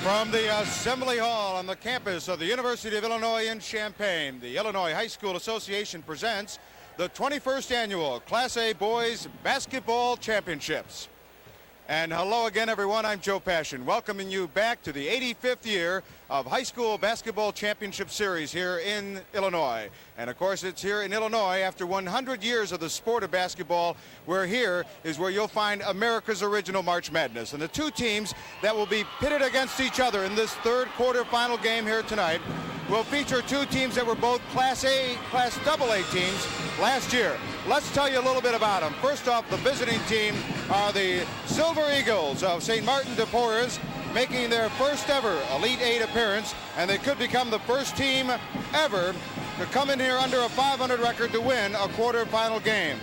From the Assembly Hall on the campus of the University of Illinois in Champaign, the Illinois High School Association presents the 21st Annual Class A Boys Basketball Championships. And hello again, everyone. I'm Joe Passion, welcoming you back to the 85th year of High School Basketball Championship Series here in Illinois. And of course, it's here in Illinois after 100 years of the sport of basketball, where here is where you'll find America's original March Madness. And the two teams that will be pitted against each other in this third quarterfinal game here tonight will feature two teams that were both Class A, Class AA teams last year. Let's tell you a little bit about them. First off, the visiting team are the Silver Eagles of St. Martin de Porres, making their first ever Elite Eight appearance, and they could become the first team ever to come in here under a 500 record to win a quarterfinal game.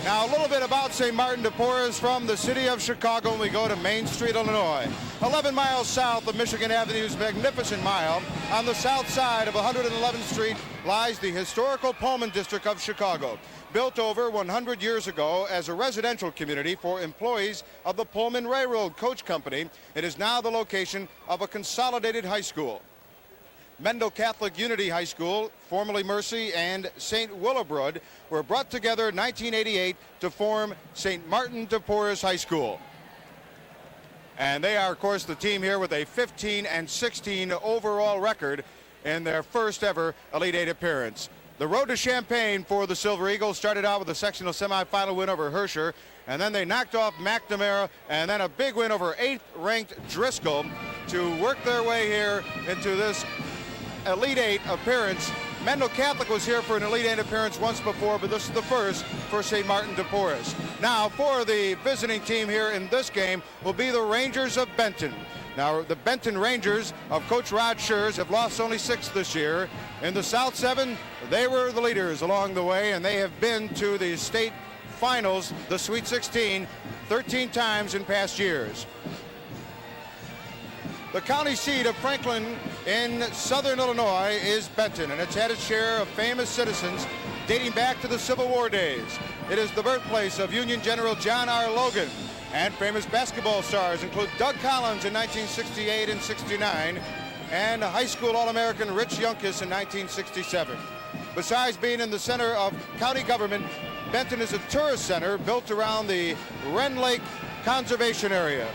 Now, a little bit about St. Martin de Porres from the city of Chicago when we go to Main Street, Illinois. 11 miles south of Michigan Avenue's magnificent mile, on the south side of 111th Street lies the historical Pullman district of Chicago. Built over 100 years ago as a residential community for employees of the Pullman Railroad Coach Company, it is now the location of a consolidated high school. Mendel Catholic Unity High School, formerly Mercy, and St. Willibrord were brought together in 1988 to form St. Martin de Porres High School. And they are, of course, the team here with a 15-16 overall record in their first ever Elite Eight appearance. The road to Champaign for the Silver Eagles started out with a sectional semifinal win over Herscher, and then they knocked off McNamara, and then a big win over 8th-ranked Driscoll to work their way here into this Elite Eight appearance. Mendel Catholic was here for an Elite Eight appearance once before, but this is the first for St. Martin de Porres. Now, for the visiting team here in this game will be the Rangers of Benton. Now, the Benton Rangers of Coach Rod Schurz have lost only 6 this year. In the South 7, they were the leaders along the way, and they have been to the state finals, the Sweet 16, 13 times in past years. The county seat of Franklin in southern Illinois is Benton, and it's had its share of famous citizens dating back to the Civil War days. It is the birthplace of Union General John R. Logan, and famous basketball stars include Doug Collins in 1968 and 69, and high school All-American Rich Youngkis in 1967. Besides being in the center of county government, Benton is a tourist center built around the Wren Lake Conservation Area.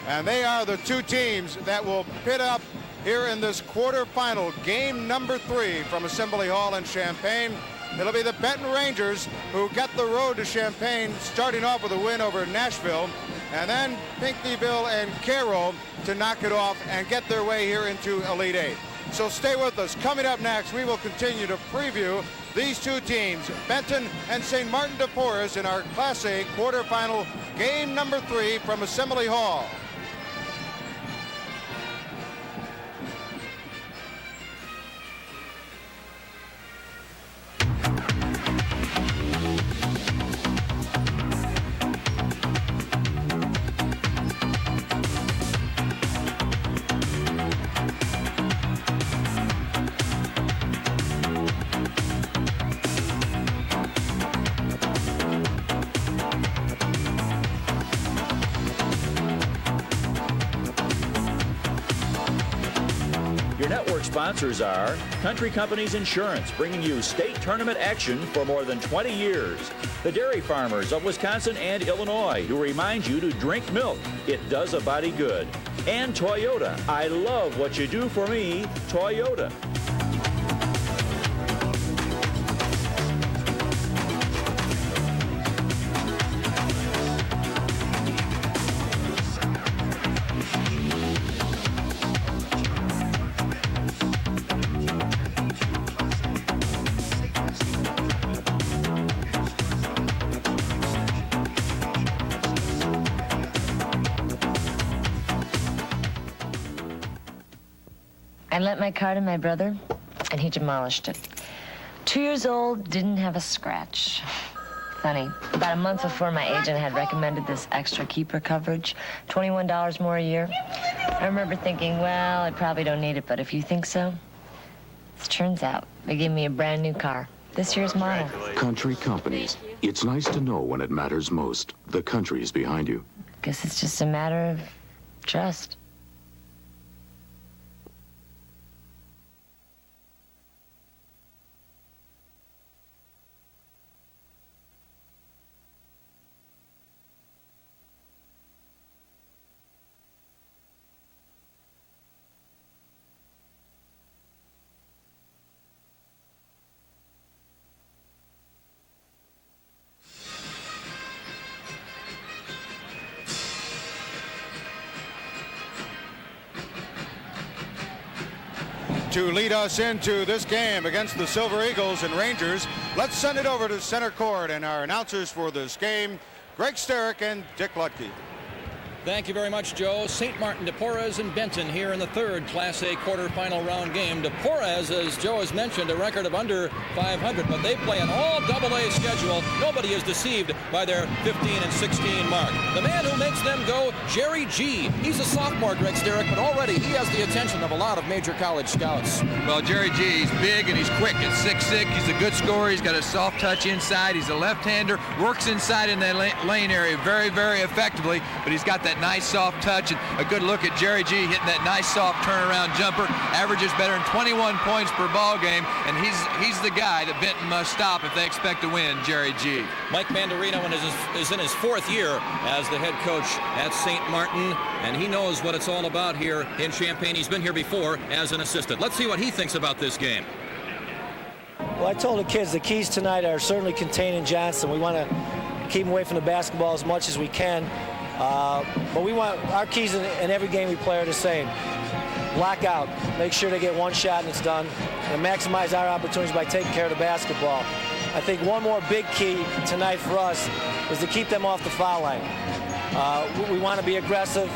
And they are the two teams that will pit up here in this quarterfinal, game number 3 from Assembly Hall in Champaign. It'll be the Benton Rangers who get the road to Champaign, starting off with a win over Nashville, and then Pinckneyville and Cairo to knock it off and get their way here into Elite Eight. So stay with us. Coming up next, we will continue to preview these two teams, Benton and St. Martin de Porres, in our Class A quarterfinal, game number 3 from Assembly Hall. Your network sponsors are Country Companies Insurance, bringing you state tournament action for more than 20 years. The dairy farmers of Wisconsin and Illinois, who remind you to drink milk. It does a body good. And Toyota. I love what you do for me, Toyota. I lent my car to my brother, and he demolished it. 2 years old, didn't have a scratch. Funny, about a month before my agent had recommended this extra keeper coverage, $21 more a year. I remember thinking, well, I probably don't need it, but if you think so, it turns out they gave me a brand new car. This year's model. Country Companies. It's nice to know when it matters most. The country's behind you. Guess it's just a matter of trust. to lead us into this game against the Silver Eagles and Rangers. Let's send it over to center court and our announcers for this game, Greg Sterick and Dick Lutke. Thank you very much, Joe. St. Martin, De Porres, and Benton here in the third Class A quarterfinal round game. De Porres, as Joe has mentioned, a record of under 500, but they play an all AA schedule. Nobody is deceived by their 15 and 16 mark. The man who makes them go, Jerry G. He's a sophomore, Greg Sterick, but already he has the attention of a lot of major college scouts. Well, Jerry G, he's big and he's quick. At 6'6", he's a good scorer. He's got a soft touch inside. He's a left-hander, works inside in that lane area very, very effectively, but he's got that nice soft touch, and a good look at Jerry G hitting that nice soft turnaround jumper. Averages better than 21 points per ball game, and he's the guy that Benton must stop if they expect to win, Jerry G. Mike Mandarino is in his fourth year as the head coach at St. Martin, and he knows what it's all about here in Champaign. He's been here before as an assistant. Let's see what he thinks about this game. Well, I told the kids the keys tonight are certainly contained in Johnson. We want to keep him away from the basketball as much as we can. But we want our keys in every game we play are the same. Block out, make sure they get one shot and it's done, and maximize our opportunities by taking care of the basketball. I think one more big key tonight for us is to keep them off the foul line. We want to be aggressive.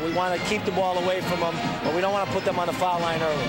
We want to keep the ball away from them, but we don't want to put them on the foul line early.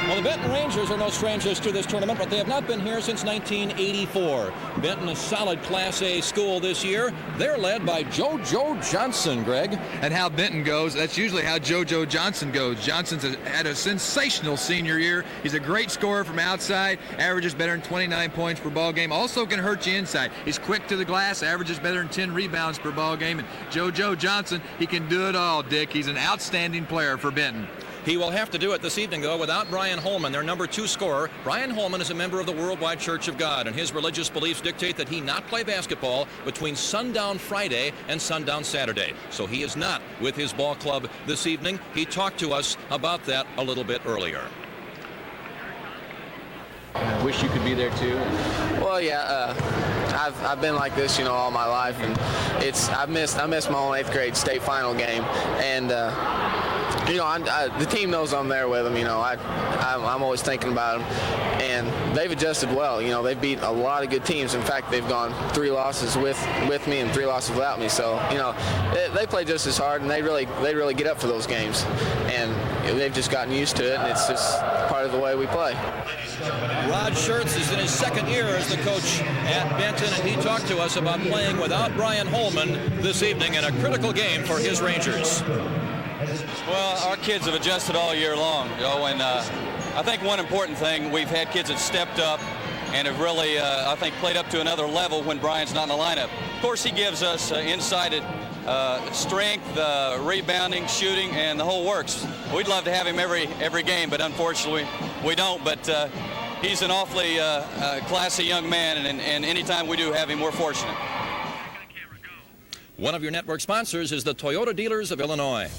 Well, the Benton Rangers are no strangers to this tournament, but they have not been here since 1984. Benton, a solid Class A school this year. They're led by JoJo Johnson, Greg. And how Benton goes, that's usually how JoJo Johnson goes. Johnson's had a sensational senior year. He's a great scorer from outside, averages better than 29 points per ball game. Also can hurt you inside. He's quick to the glass, averages better than 10 rebounds per ball game. And JoJo Johnson, he can do it all, Dick. He's an outstanding player for Benton. He will have to do it this evening, though, without Brian Holman, their number 2 scorer. Brian Holman is a member of the Worldwide Church of God, and his religious beliefs dictate that he not play basketball between sundown Friday and sundown Saturday. So he is not with his ball club this evening. He talked to us about that a little bit earlier. I wish you could be there too. Well, yeah, I've been like this, all my life, and I missed my own 8th grade state final game, and the team knows I'm there with them. I'm always thinking about them, and they've adjusted well. They've beat a lot of good teams. In fact, they've gone 3 losses with me and 3 losses without me. So they play just as hard, and they really get up for those games, and they've just gotten used to it, and it's just part of the way we play. Rod Schertz is in his 2nd year as the coach at Benton, and he talked to us about playing without Brian Holman this evening in a critical game for his Rangers. Well, our kids have adjusted all year long, and I think one important thing, we've had kids that stepped up and have really, I think, played up to another level when Brian's not in the lineup. Of course, he gives us insight at strength, rebounding, shooting, and the whole works. We'd love to have him every game, but unfortunately we don't. But he's an awfully classy young man, and anytime we do have him, we're fortunate. One of your network sponsors is the Toyota Dealers of Illinois.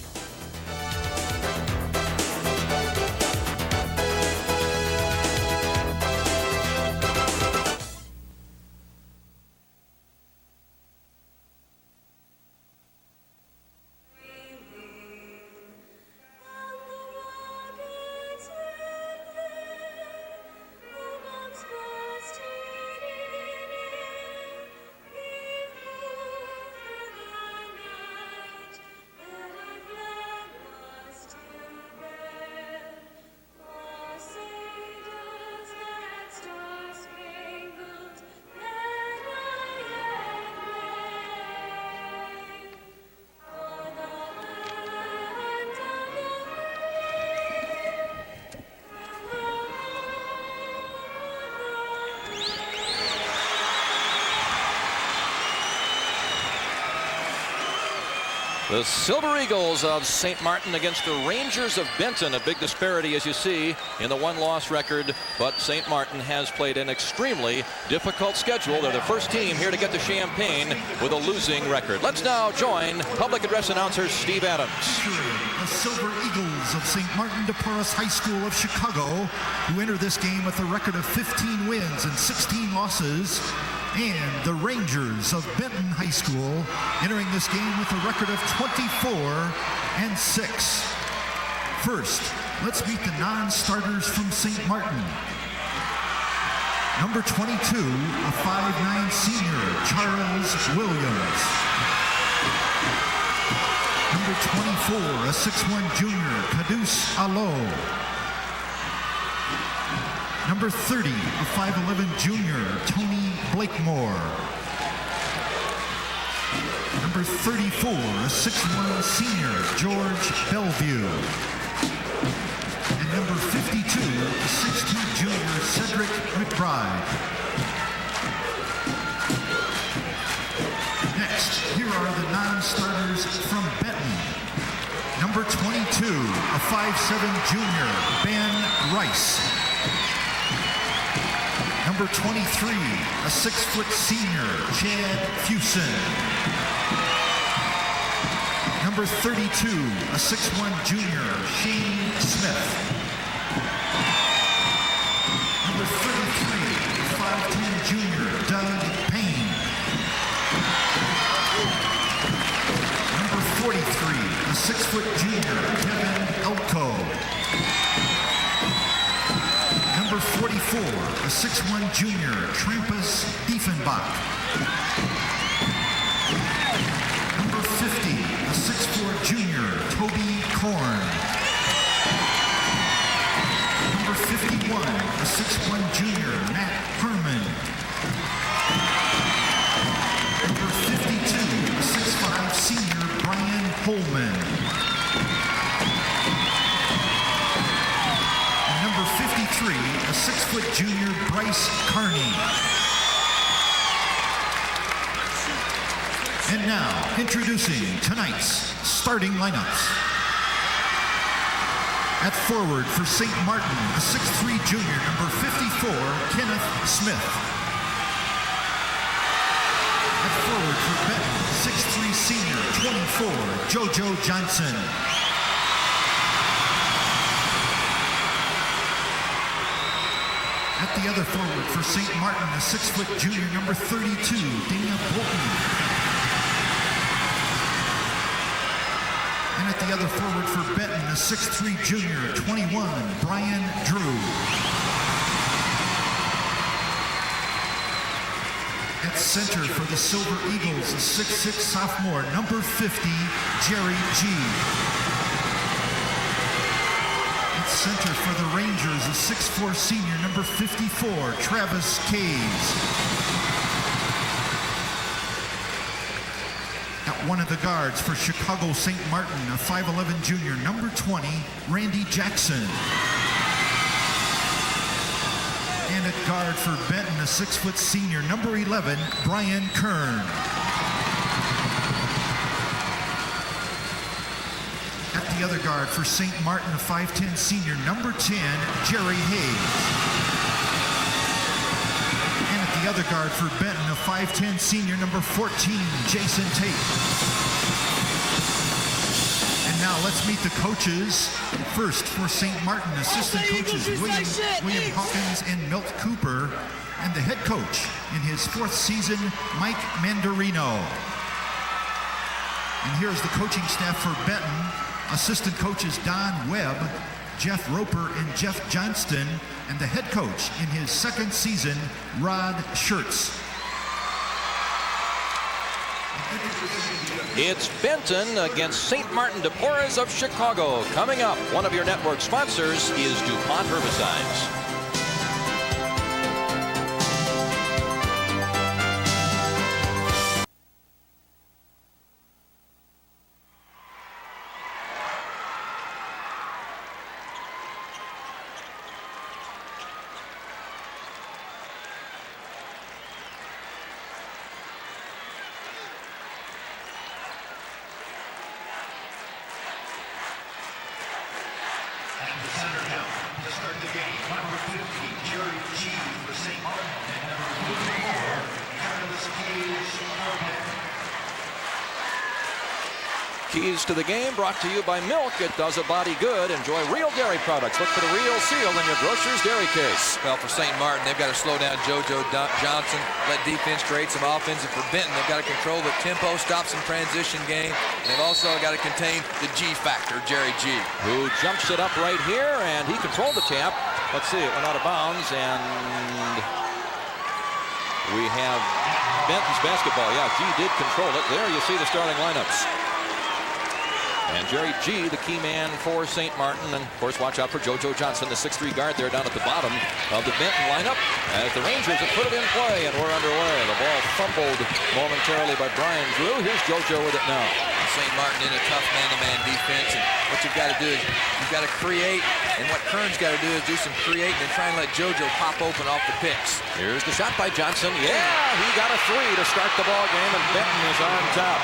The Silver Eagles of St. Martin against the Rangers of Benton. A big disparity, as you see, in the 1-loss record. But St. Martin has played an extremely difficult schedule. They're the first team here to get to Champaign with a losing record. Let's now join public address announcer Steve Adams. The Silver Eagles of St. Martin de Porres High School of Chicago, who enter this game with a record of 15 wins and 16 losses. And the Rangers of Benton High School entering this game with a record of 24-6. First, let's meet the non-starters from St. Martin. Number 22, a 5'9" senior, Charles Williams. Number 24, a 6'1" junior, Kadus Alo. Number 30, a 5'11" junior, Tony Blakemore. Number 34, a 6'1" senior, George Bellevue. And number 52, a 6'2" junior, Cedric McBride. Next, here are the non-starters from Benton. Number 22, a 5'7" junior, Ben Rice. Number 23, a 6' senior, Chad Fusen. Number 32, a 6'1" junior, Shane Smith. Number 33, a 5'10" junior, Doug Payne. Number 43, a 6' junior, Kevin Elko. Number 44, a 6'1" junior, Trampus Diefenbach. Number 50, a 6'4" junior, Toby Korn. Number 51, a 6'1" junior, Matt Herman. Number 52, a 6'5" senior, Brian Holman. And number 53, a 6' junior, Bryce Carney. And now, introducing tonight's starting lineups. At forward for St. Martin, a 6'3" junior, number 54, Kenneth Smith. At forward for Benton, 6'3" senior, 24, JoJo Johnson. At the other forward for St. Martin, a 6' junior, number 32, Dana Bolton. And at the other forward for Benton, a 6'3" junior, 21, Brian Drew. At center for the Silver Eagles, a 6'6" sophomore, number 50, Jerry G. At center for the Rangers, a 6'4" senior, number 54, Travis Caves. At one of the guards for Chicago St. Martin, a 5'11" junior, number 20, Randy Jackson. And at guard for Benton, a 6' senior, number 11, Brian Kern. At the other guard for St. Martin, a 5'10" senior, number 10, Jerry Hayes. And at the other guard for Benton, a 5'10" senior, number 14, Jason Tate. And now let's meet the coaches. First for St. Martin, assistant coaches William Hawkins and Milt Cooper, and the head coach in his 4th season, Mike Mandarino. And here's the coaching staff for Benton. Assistant coaches Don Webb, Jeff Roper, and Jeff Johnston, and the head coach in his 2nd season, Rod Schertz. It's Benton against St. Martin de Porres of Chicago. Coming up, one of your network sponsors is DuPont Herbicides. Keys to the game brought to you by Milk. It does a body good. Enjoy real dairy products. Look for the real seal in your grocer's dairy case. Well, for St. Martin, they've got to slow down JoJo Johnson, let defense create some offense. And for Benton, they've got to control the tempo, stop some transition game. And they've also got to contain the G factor, Jerry G. Who jumps it up right here, and he controlled the tap. Let's see, it went out of bounds, and we have Benton's basketball. Yeah, G did control it. There you see the starting lineups. And Jerry G, the key man for St. Martin. And, of course, watch out for JoJo Johnson, the 6'3 guard there down at the bottom of the Benton lineup. As the Rangers have put it in play, and we're underway. The ball fumbled momentarily by Brian Drew. Here's JoJo with it now. St. Martin in a tough man-to-man defense. And what you've got to do is you've got to create. And what Kern's got to do is do some creating and try and let JoJo pop open off the picks. Here's the shot by Johnson. Yeah, he got a three to start the ball game, and Benton is on top.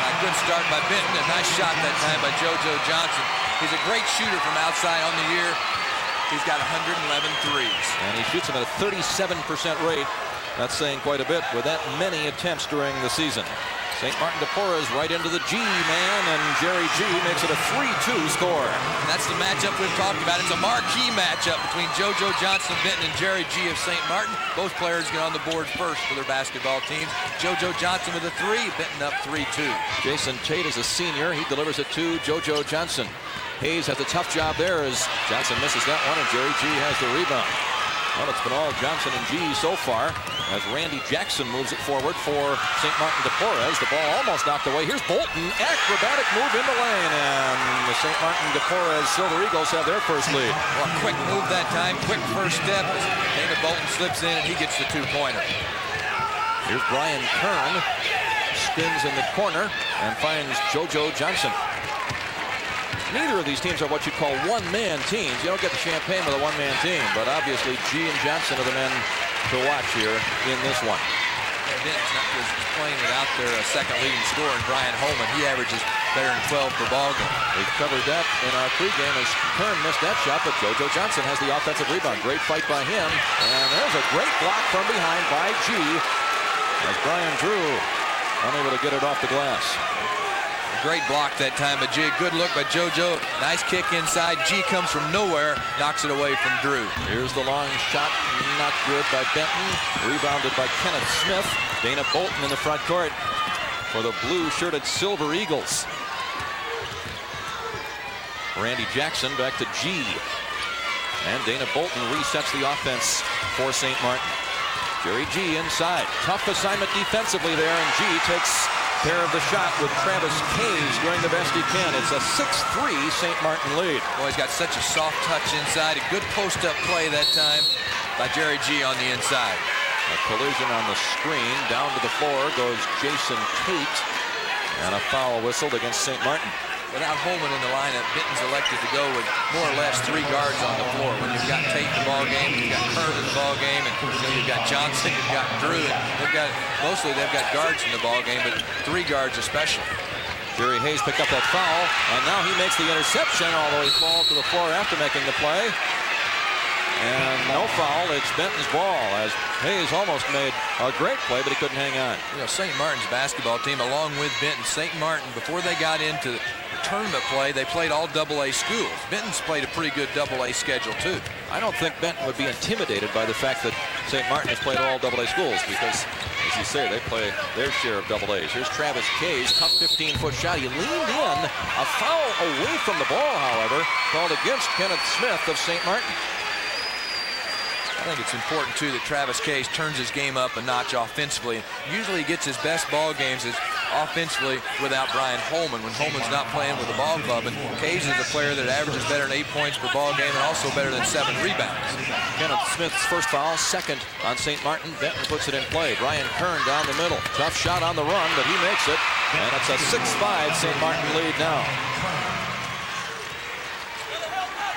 A good start by Benton. A nice shot that time by JoJo Johnson. He's a great shooter from outside on the year. He's got 111 threes. And he shoots them at a 37% rate. That's saying quite a bit with that many attempts during the season. St. Martin de Porres right into the G man, and Jerry G makes it a 3-2 score. And that's the matchup we've talked about. It's a marquee matchup between JoJo Johnson Benton and Jerry G of St. Martin. Both players get on the board first for their basketball teams. JoJo Johnson with a 3, Benton up 3-2. Jason Tate is a senior. He delivers it to JoJo Johnson. Hayes has a tough job there as Johnson misses that one, and Jerry G has the rebound. Well, it's been all Johnson and G so far as Randy Jackson moves it forward for St. Martin de Porres. The ball almost knocked away. Here's Bolton. Acrobatic move in the lane, and the St. Martin de Porres Silver Eagles have their first lead. Well, quick move that time. Quick first step. Dana Bolton slips in, and he gets the two-pointer. Here's Brian Kern. Spins in the corner and finds JoJo Johnson. Neither of these teams are what you call one-man teams. You don't get the champagne with a one-man team, but obviously G and Johnson are the men to watch here in this one. Benton was playing without their second leading scorer, and Brian Holman. He averages better than 12 per ball game. We covered that in our pregame as Kern missed that shot, but JoJo Johnson has the offensive rebound. Great fight by him, and there's a great block from behind by G as Brian Drew unable to get it off the glass. Great block that time by G. Good look by JoJo. Nice kick inside. G comes from nowhere, knocks it away from Drew. Here's the long shot, not good by Benton. Rebounded by Kenneth Smith. Dana Bolton in the front court for the blue-shirted Silver Eagles. Randy Jackson back to G. And Dana Bolton resets the offense for St. Martin. Jerry G inside. Tough assignment defensively there, and G takes care of the shot with Travis Hayes doing the best he can. It's a 6-3 St. Martin lead. Boy, he's got such a soft touch inside. A good post-up play that time by Jerry G on the inside. A collision on the screen. Down to the floor goes Jason Tate. And a foul whistled against St. Martin. Without Holman in the lineup, Benton's elected to go with more or less 3 guards on the floor. When you've got Tate in the ball game, you've got Kern in the ball game, and you've got Johnson, you've got Drew. They've got guards in the ball game, but 3 guards especially. Jerry Hayes picked up that foul, and now he makes the interception, although he falls to the floor after making the play. And no foul. It's Benton's ball as Hayes almost made a great play, but he couldn't hang on. You know, St. Martin's basketball team, along with Benton, St. Martin, before they got into tournament play, they played all AA schools. Benton's played a pretty good AA schedule too. I don't think Benton would be intimidated by the fact that St. Martin has played all AA schools because, as you say, they play their share of AAs. Here's Travis Hayes, tough 15-foot shot. He leaned in. A foul away from the ball, however, called against Kenneth Smith of St. Martin. I think it's important, too, that Travis Hayes turns his game up a notch offensively. Usually he gets his best ball games offensively without Brian Holman when Holman's not playing with the ball club. And Hayes is a player that averages better than 8 points per ball game and also better than 7 rebounds. Kenneth Smith's first foul, second on St. Martin. Benton puts it in play. Brian Kern down the middle. Tough shot on the run, but he makes it. And it's a 6-5 St. Martin lead now.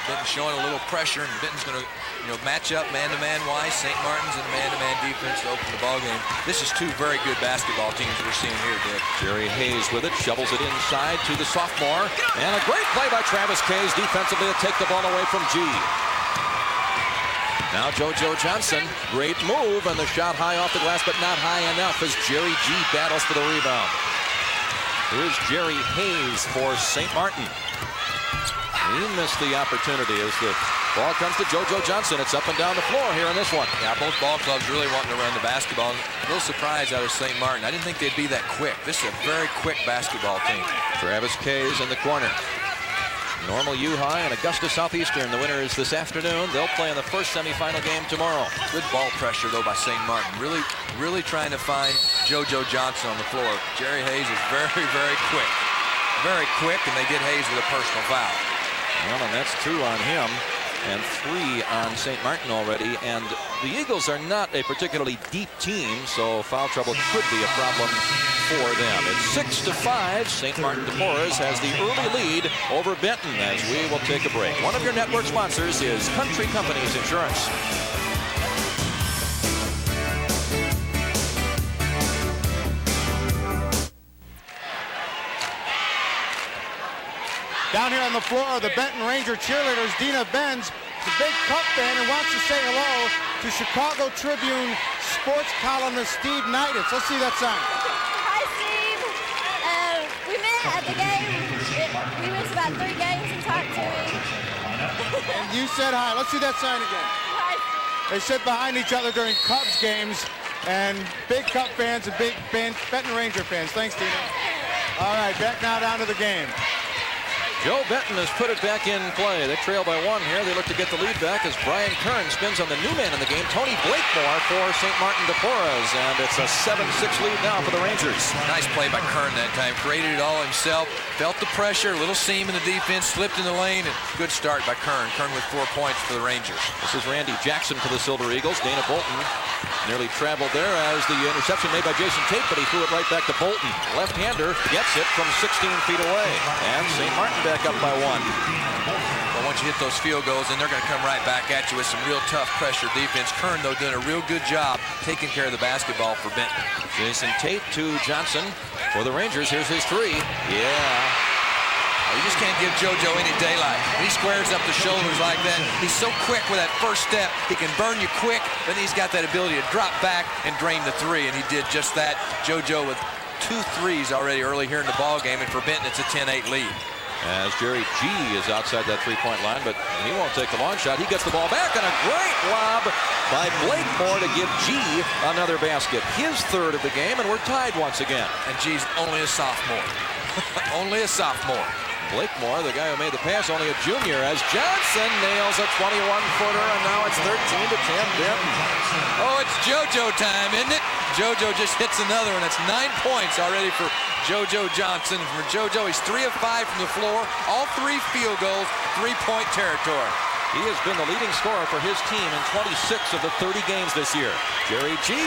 Benton showing a little pressure, and Benton's going to match up man-to-man wise. St. Martin's in a man-to-man defense to open the ball game. This is 2 very good basketball teams that we're seeing here, Dick. Jerry Hayes with it, shovels it inside to the sophomore. And a great play by Travis Hayes defensively to take the ball away from G. Now JoJo Johnson, great move, and the shot high off the glass, but not high enough as Jerry G battles for the rebound. Here's Jerry Hayes for St. Martin. He missed the opportunity as the ball comes to JoJo Johnson. It's up and down the floor here in this one. Yeah, both ball clubs really wanting to run the basketball. A little surprised out of St. Martin. I didn't think they'd be that quick. This is a very quick basketball team. Travis Kays in the corner. Normal U High and Augusta Southeastern. The winner is this afternoon. They'll play in the first semifinal game tomorrow. Good ball pressure, though, by St. Martin. Really trying to find JoJo Johnson on the floor. Jerry Hayes is very, very quick. Very quick, and they get Hayes with a personal foul. Well, and that's 2 on him and 3 on St. Martin already. And the Eagles are not a particularly deep team, so foul trouble could be a problem for them. It's 6-5. St. Martin de Porres has the early lead over Benton as we will take a break. One of your network sponsors is Country Companies Insurance. Down here on the floor are the Benton Ranger cheerleaders. Dina Benz, the big Cup fan, and wants to say hello to Chicago Tribune sports columnist Steve Neiditz. Let's see that sign. Hi, Steve. We met at the game. We missed about 3 games and talked to him. And you said hi. Let's see that sign again. Hi, Steve. They sit behind each other during Cubs games, and big Cup fans and big Benton Ranger fans. Thanks, Dina. All right, back now down to the game. Joe Benton has put it back in play. They trail by 1 here. They look to get the lead back as Brian Kern spins on the new man in the game, Tony Blakemore, for St. Martin de Porres. And it's a 7-6 lead now for the Rangers. Nice play by Kern that time. Created it all himself. Felt the pressure. A little seam in the defense. Slipped in the lane. And good start by Kern. Kern with 4 points for the Rangers. This is Randy Jackson for the Silver Eagles. Dana Bolton nearly traveled there as the interception made by Jason Tate, but he threw it right back to Bolton. Left-hander gets it from 16 feet away. And St. Martin back up by 1. Well, once you hit those field goals, then they're going to come right back at you with some real tough pressure defense. Kern, though, doing a real good job taking care of the basketball for Benton. Jason Tate to Johnson for the Rangers. Here's his 3. Yeah. You just can't give JoJo any daylight. When he squares up the shoulders like that, he's so quick with that first step. He can burn you quick, then he's got that ability to drop back and drain the 3, and he did just that. JoJo with 2 threes already early here in the ball game, and for Benton, it's a 10-8 lead. As Jerry G is outside that 3-point line, but he won't take the long shot. He gets the ball back, and a great lob by Blakemore to give G another basket. His 3rd of the game, and we're tied once again. And G's only a sophomore. Only a sophomore. Blakemore, the guy who made the pass, only a junior, as Johnson nails a 21-footer, and now it's 13-10 Benton. Oh, it's JoJo time, isn't it? JoJo just hits another one. That's 9 points already for JoJo Johnson. For JoJo, he's 3 of 5 from the floor. All 3 field goals, 3-point territory. He has been the leading scorer for his team in 26 of the 30 games this year. Jerry G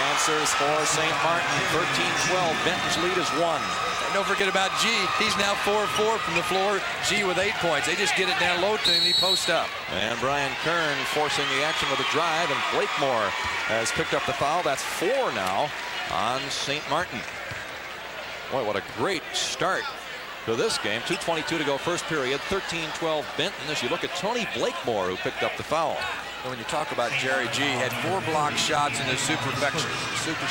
answers for St. Martin. 13-12. Benton's lead is 1. And don't forget about G. He's now 4 of 4 from the floor. G with 8 points. They just get it down low to him and he posts up. And Brian Kern forcing the action with a drive, and Blakemore has picked up the foul. That's 4 now on St. Martin. Boy, what a great start to this game. 2:22 to go first period. 13-12 Benton as you look at Tony Blakemore, who picked up the foul. And when you talk about Jerry G, had 4 block shots in the super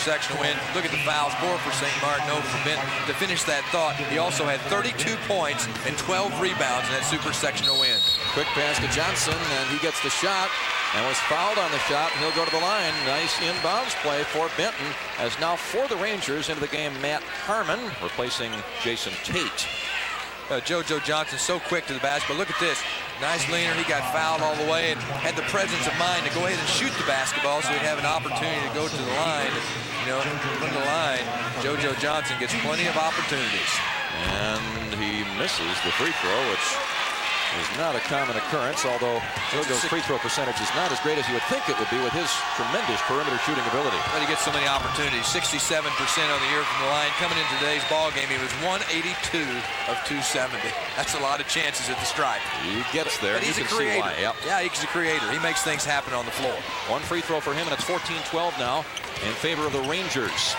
section win. Look at the fouls, 4 for St. Martin, 0 for Benton. To finish that thought, he also had 32 points and 12 rebounds in that super sectional win. Quick pass to Johnson, and he gets the shot and was fouled on the shot, and he'll go to the line. Nice inbounds play for Benton, as now for the Rangers into the game, Matt Harmon replacing Jason Tate. JoJo Johnson so quick to the basket, but look at this. Nice leaner. He got fouled all the way and had the presence of mind to go ahead and shoot the basketball so he'd have an opportunity to go to the line. You know, from the line, JoJo Johnson gets plenty of opportunities. And he misses the free throw, which is not a common occurrence, although JoJo's free throw percentage is not as great as you would think it would be with his tremendous perimeter shooting ability. But he gets so many opportunities. 67% on the year from the line. Coming into today's ball game, he was 182 of 270. That's a lot of chances at the stripe. He gets there. But he's a creator. Yep. Yeah, he's a creator. He makes things happen on the floor. 1 free throw for him, and it's 14-12 now in favor of the Rangers.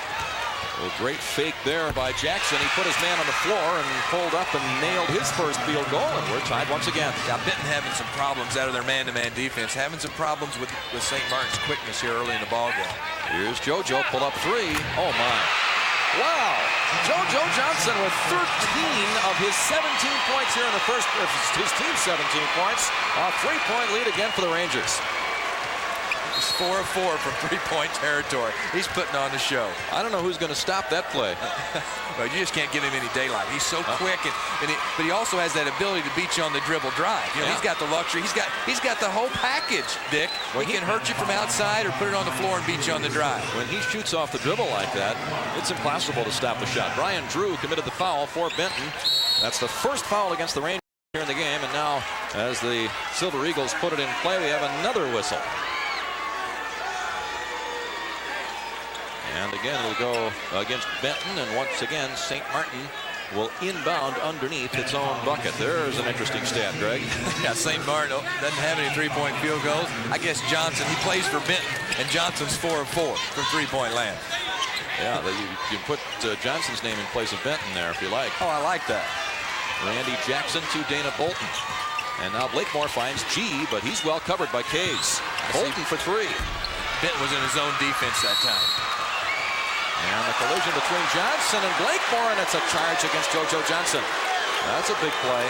A great fake there by Jackson. He put his man on the floor and pulled up and nailed his first field goal, and we're tied once again. Yeah, Benton having some problems out of their man-to-man defense, having some problems with St. Martin's quickness here early in the ball game. Here's JoJo, pull up 3. Oh my. Wow. JoJo Johnson with 13 of his 17 points here in the first, his team's 17 points. A 3-point lead again for the Rangers. He's 4 of 4 from 3-point territory. He's putting on the show. I don't know who's going to stop that play. Well, you just can't give him any daylight. He's so quick, but he also has that ability to beat you on the dribble drive. You know, he's got the luxury. He's got the whole package, Dick. He can hurt you from outside or put it on the floor and beat you on the drive. When he shoots off the dribble like that, it's impossible to stop the shot. Brian Drew committed the foul for Benton. That's the first foul against the Rangers here in the game, and now as the Silver Eagles put it in play, we have another whistle. And again, it'll go against Benton, and once again, St. Martin will inbound underneath its own bucket. There's an interesting stat, Greg. Yeah, St. Martin doesn't have any 3-point field goals. I guess Johnson, he plays for Benton, and Johnson's 4 of 4 from 3-point land. Yeah, you put Johnson's name in place of Benton there if you like. Oh, I like that. Randy Jackson to Dana Bolton. And now Blakemore finds G, but he's well covered by Kays. Bolton for 3. Benton was in his own defense that time. And the collision between Johnson and Blakemore, and it's a charge against JoJo Johnson. That's a big play.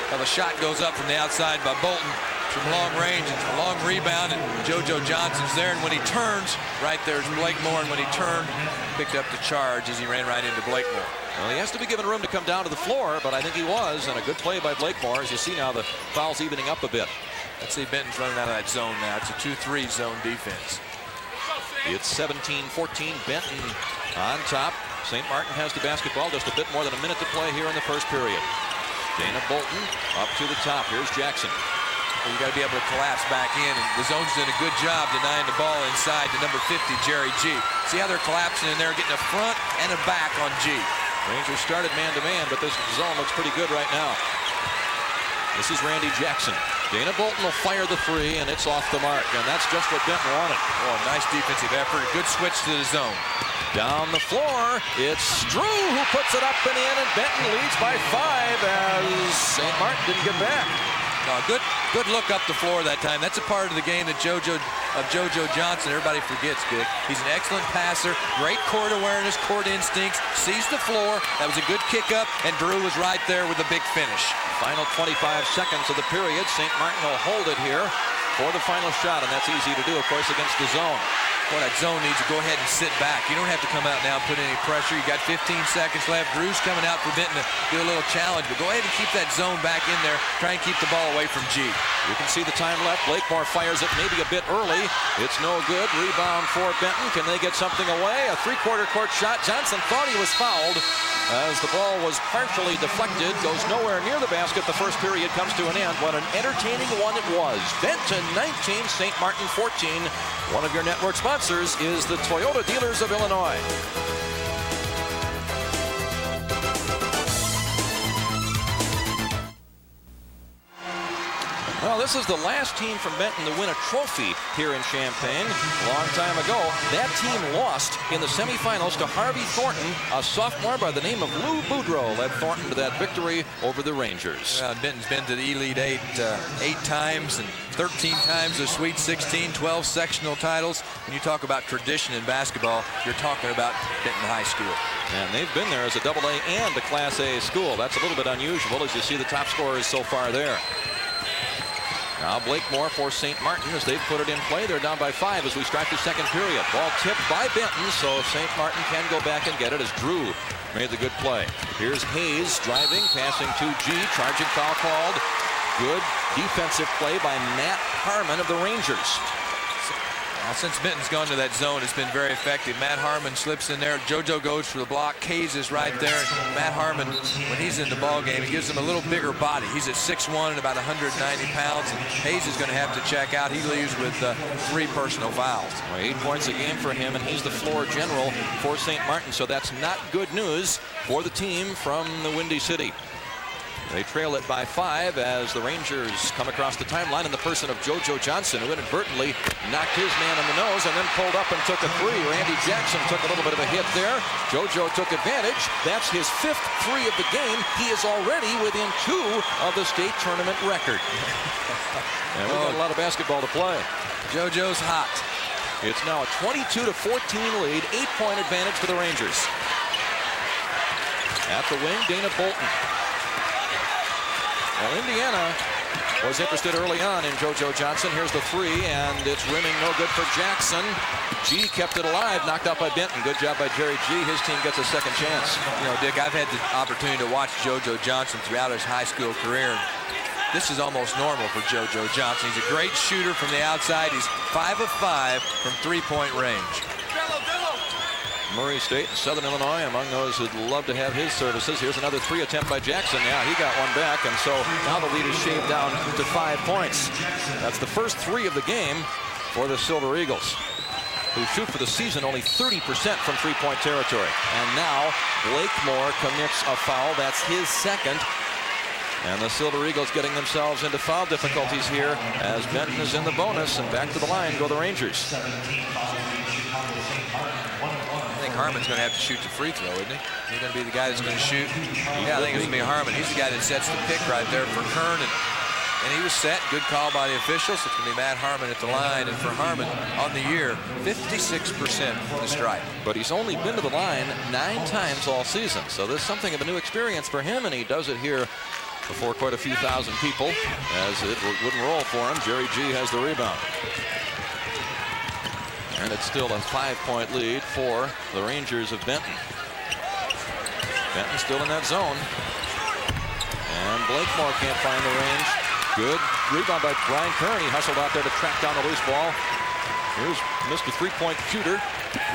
Well, the shot goes up from the outside by Bolton from long range. It's a long rebound, and JoJo Johnson's there. And when he turns, right there's Blakemore. And when he turned, picked up the charge as he ran right into Blakemore. Well, he has to be given room to come down to the floor, but I think he was. And a good play by Blakemore. As you see now, the foul's evening up a bit. Let's see, Benton's running out of that zone now. It's a 2-3 zone defense. It's 17-14, Benton on top. St. Martin has the basketball, just a bit more than a minute to play here in the first period. Dana Bolton up to the top. Here's Jackson. Well, you got to be able to collapse back in, and the zone's doing a good job denying the ball inside to number 50, Jerry G. See how they're collapsing in there, getting a front and a back on G. Rangers started man-to-man, but this zone looks pretty good right now. This is Randy Jackson. Dana Bolton will fire the 3, and it's off the mark, and that's just what Benton wanted. Oh, nice defensive effort. Good switch to the zone. Down the floor, it's Drew who puts it up and in, and Benton leads by 5 as St. Martin didn't get back. No, good look up the floor that time. That's a part of the game that JoJo Johnson, everybody forgets, Dick. He's an excellent passer, great court awareness, court instincts, sees the floor. That was a good kick up, and Drew was right there with a big finish. Final 25 seconds of the period. St. Martin will hold it here for the final shot, and that's easy to do, of course, against the zone. Well, that zone needs to go ahead and sit back. You don't have to come out now and put any pressure. You got 15 seconds left. Drew's coming out for Benton to do a little challenge, but go ahead and keep that zone back in there. Try and keep the ball away from G. You can see the time left. Blakemore fires it maybe a bit early. It's no good. Rebound for Benton. Can they get something away? A 3-quarter court shot. Johnson thought he was fouled as the ball was partially deflected. Goes nowhere near the basket. The first period comes to an end. What an entertaining one it was. Benton 19, St. Martin 14. One of your network sponsors is the Toyota Dealers of Illinois. Well, this is the last team from Benton to win a trophy here in Champaign. A long time ago, that team lost in the semifinals to Harvey Thornton. A sophomore by the name of Lou Boudreau led Thornton to that victory over the Rangers. Benton's been to the Elite 8 times and 13 times the Sweet 16, 12 sectional titles. When you talk about tradition in basketball, you're talking about Benton High School. And they've been there as a AA and a Class A school. That's a little bit unusual as you see the top scorers so far there. Now Blakemore for St. Martin as they've put it in play. They're down by 5 as we start the second period. Ball tipped by Benton, so St. Martin can go back and get it as Drew made the good play. Here's Hayes driving, passing to G, charging foul called. Good defensive play by Matt Harmon of the Rangers. Well, since Benton's gone to that zone, it's been very effective. Matt Harmon slips in there. JoJo goes for the block. Kays is right there. Matt Harmon, when he's in the ball game, he gives him a little bigger body. He's at 6'1" and about 190 pounds. And Hayes is going to have to check out. He leaves with 3 personal fouls. Well, 8 points a game for him, and he's the floor general for St. Martin. So that's not good news for the team from the Windy City. They trail it by 5 as the Rangers come across the timeline in the person of JoJo Johnson, who inadvertently knocked his man in the nose and then pulled up and took a 3. Randy Jackson took a little bit of a hit there. JoJo took advantage. That's his 5th 3 of the game. He is already within 2 of the state tournament record. And we've got a lot of basketball to play. JoJo's hot. It's now a 22-14 lead, 8-point advantage for the Rangers. At the wing, Dana Bolton. Well, Indiana was interested early on in JoJo Johnson. Here's the three, and it's rimming no good for Jackson. G kept it alive, knocked out by Benton. Good job by Jerry G. His team gets a second chance. You know, Dick, I've had the opportunity to watch JoJo Johnson throughout his high school career. This is almost normal for JoJo Johnson. He's a great shooter from the outside. He's 5 of 5 from three-point range. Murray State and Southern Illinois among those who'd love to have his services. Here's another three attempt by Jackson. Yeah, he got one back, and so now the lead is shaved down to 5 points. That's the first three of the game for the Silver Eagles, who shoot for the season only 30% from three-point territory. And now Blakemore commits a foul. That's his second. And the Silver Eagles getting themselves into foul difficulties here as Benton is in the bonus, and back to the line go the Rangers. I think Harmon's going to have to shoot the free throw, isn't he? He's going to be the guy that's going to shoot. Yeah, I think it's going to be Harmon. He's the guy that sets the pick right there for Kern. And he was set. Good call by the officials. It's going to be Matt Harmon at the line. And for Harmon on the year, 56% from the stripe. But he's only been to the line 9 times all season. So there's something of a new experience for him, and he does it here before quite a few thousand people, as it wouldn't roll for him. Jerry G has the rebound. And it's still a 5-point lead for the Rangers of Benton. Benton still in that zone. And Blakemore can't find the range. Good rebound by Brian Kern. He hustled out there to track down the loose ball. Here's Mr. Three-point shooter,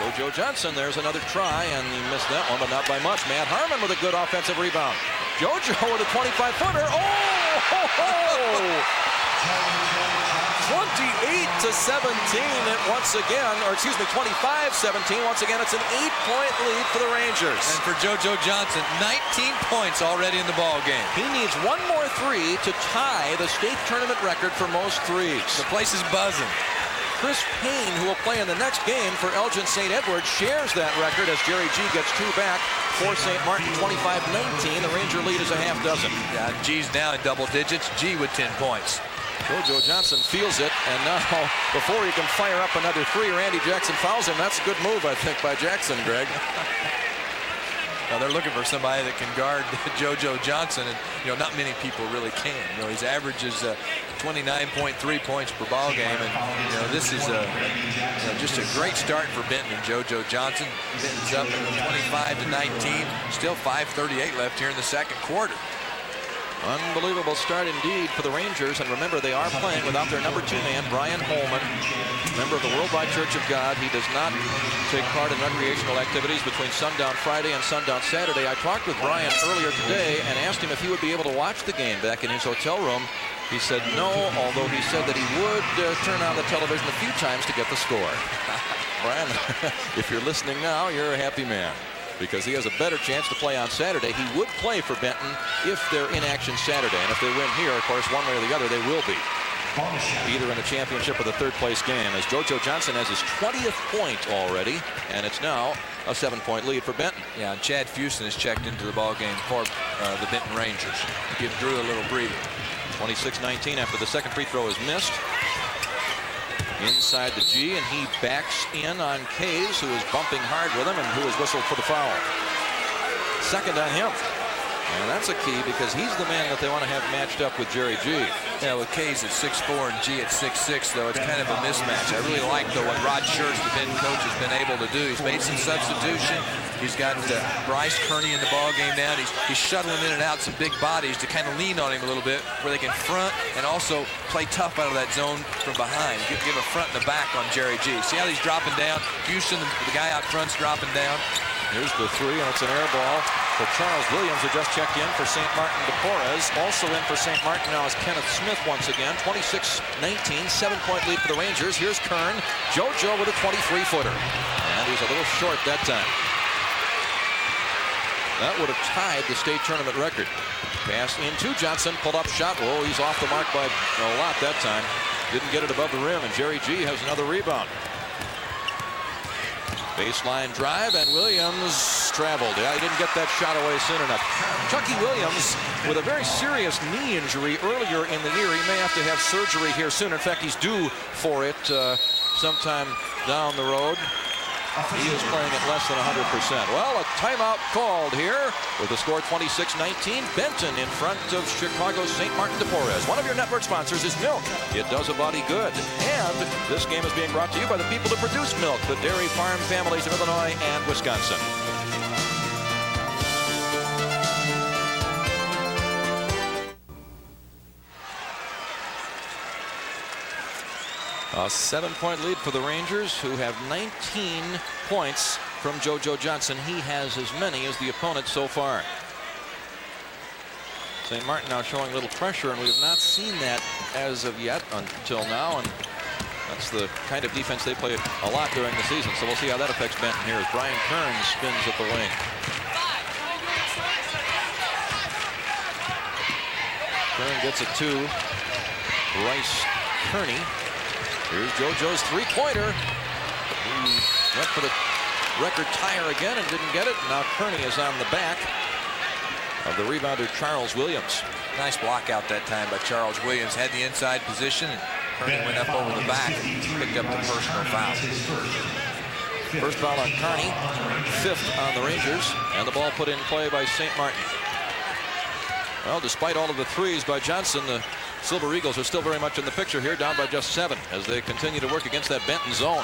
JoJo Johnson. There's another try, and he missed that one, but not by much. Matt Harmon with a good offensive rebound. JoJo with a 25-footer. Oh! Ho, ho! 28-17 it once again, or excuse me, 25-17. Once again, it's an 8-point lead for the Rangers. And for JoJo Johnson, 19 points already in the ball game. He needs one more three to tie the state tournament record for most threes. The place is buzzing. Chris Payne, who will play in the next game for Elgin St. Edward, shares that record as Jerry G gets 2 back for St. Martin, 25-19. The Ranger lead is a half dozen. Yeah, G's now in double digits. G with 10 points. JoJo Johnson feels it, and now before he can fire up another three, Randy Jackson fouls him. That's a good move, I think, by Jackson, Greg. Now they're looking for somebody that can guard JoJo Johnson, and not many people really can. His average is 29.3 points per ball game, and this is just a great start for Benton and JoJo Johnson. Benton's up 25-19, still 5:38 left here in the second quarter. Unbelievable start indeed for the Rangers, and remember, they are playing without their number 2 man, Brian Holman, member of the Worldwide Church of God. He does not take part in recreational activities between sundown Friday and sundown Saturday. I talked with Brian earlier today and asked him if he would be able to watch the game back in his hotel room. He said no, although he said that he would turn on the television a few times to get the score. Brian, if you're listening now, you're a happy man, because he has a better chance to play on Saturday. He would play for Benton if they're in action Saturday. And if they win here, of course, one way or the other, they will be. Either in the championship or the third-place game, as JoJo Johnson has his 20th point already, and it's now a 7-point lead for Benton. Yeah, and Chad Fuson has checked into the ball game for the Benton Rangers. Give Drew a little breather. 26-19 after the second free throw is missed. Inside the G, and he backs in on Kays, who is bumping hard with him and who is whistled for the foul. Second on him. And that's a key, because he's the man that they want to have matched up with Jerry G. Yeah, with Kays at 6'4" and G at 6'6", though, it's kind of a mismatch. I really like, though, what Rod Schertz, the Benton coach, has been able to do. He's made some substitution. He's got Bryce Kearney in the ball game now. He's shuttling in and out some big bodies to kind of lean on him a little bit, where they can front and also play tough out of that zone from behind. Give a front and a back on Jerry G. See how he's dropping down? Houston, the guy out front's dropping down. Here's the three, and it's an air ball for Charles Williams, who just checked in for St. Martin de Porres. Also in for St. Martin now is Kenneth Smith once again. 26-19, 7-point lead for the Rangers. Here's Kern. JoJo with a 23-footer. And he's a little short that time. That would have tied the state tournament record. Pass into Johnson, pulled up shot. Oh, he's off the mark by a lot that time. Didn't get it above the rim, and Jerry G has another rebound. Baseline drive, and Williams traveled. Yeah, he didn't get that shot away soon enough. Chucky Williams with a very serious knee injury earlier in the year. He may have to have surgery here soon. In fact, he's due for it sometime down the road. He is playing at less than 100%. Well, a timeout called here with the score 26-19. Benton in front of Chicago's St. Martin de Porres. One of your network sponsors is milk. It does a body good. And this game is being brought to you by the people that produce milk, the dairy farm families of Illinois and Wisconsin. A 7-point lead for the Rangers, who have 19 points from JoJo Johnson. He has as many as the opponent so far. St. Martin now showing a little pressure, and we have not seen that as of yet until now. And that's the kind of defense they play a lot during the season. So we'll see how that affects Benton here as Brian Kern spins at the wing. Kern gets it to Bryce Kearney. Here's JoJo's three-pointer. He went for the record tire again and didn't get it. Now Kearney is on the back of the rebounder, Charles Williams. Nice block out that time by Charles Williams. Had the inside position, and Kearney went up over the back, picked up the personal foul. First foul on Kearney, 5th on the Rangers, and the ball put in play by St. Martin. Well, despite all of the threes by Johnson, the Silver Eagles are still very much in the picture here, down by just 7 as they continue to work against that Benton zone.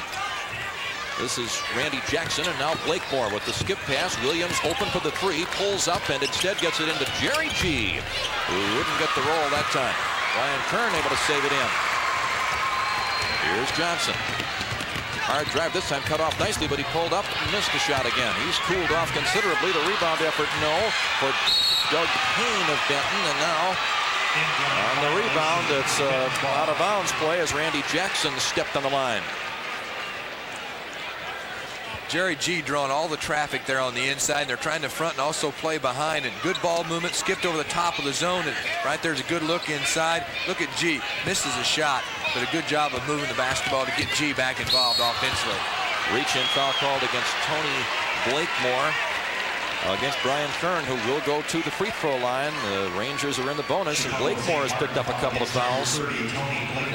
This is Randy Jackson, and now Blakemore with the skip pass. Williams open for the 3, pulls up, and instead gets it into Jerry G, who wouldn't get the roll that time. Ryan Kern able to save it in. Here's Johnson. Hard drive this time, cut off nicely, but he pulled up and missed the shot again. He's cooled off considerably. The rebound effort, no, for Doug Payne of Benton, and now on the rebound, it's out of bounds play as Randy Jackson stepped on the line. Jerry G drawing all the traffic there on the inside. They're trying to front and also play behind, and good ball movement, skipped over the top of the zone, and right there's a good look inside. Look at G, misses a shot, but a good job of moving the basketball to get G back involved offensively. Reach-in foul called against Tony Blakemore against Brian Kern, who will go to the free throw line. The Rangers are in the bonus, and Blakemore has picked up a couple of fouls.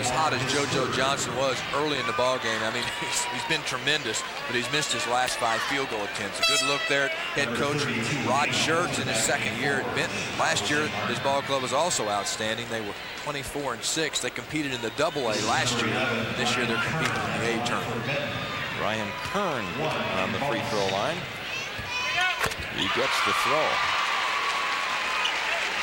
As hot as JoJo Johnson was early in the ball game, I mean, he's been tremendous, but he's missed his last 5 field goal attempts. A good look there at head coach Rod Schertz in his 2nd year at Benton. Last year, his ball club was also outstanding. They were 24-6. They competed in the AA last year. This year, they're competing in the A tournament. Ryan Kern on the free throw line. He gets the throw.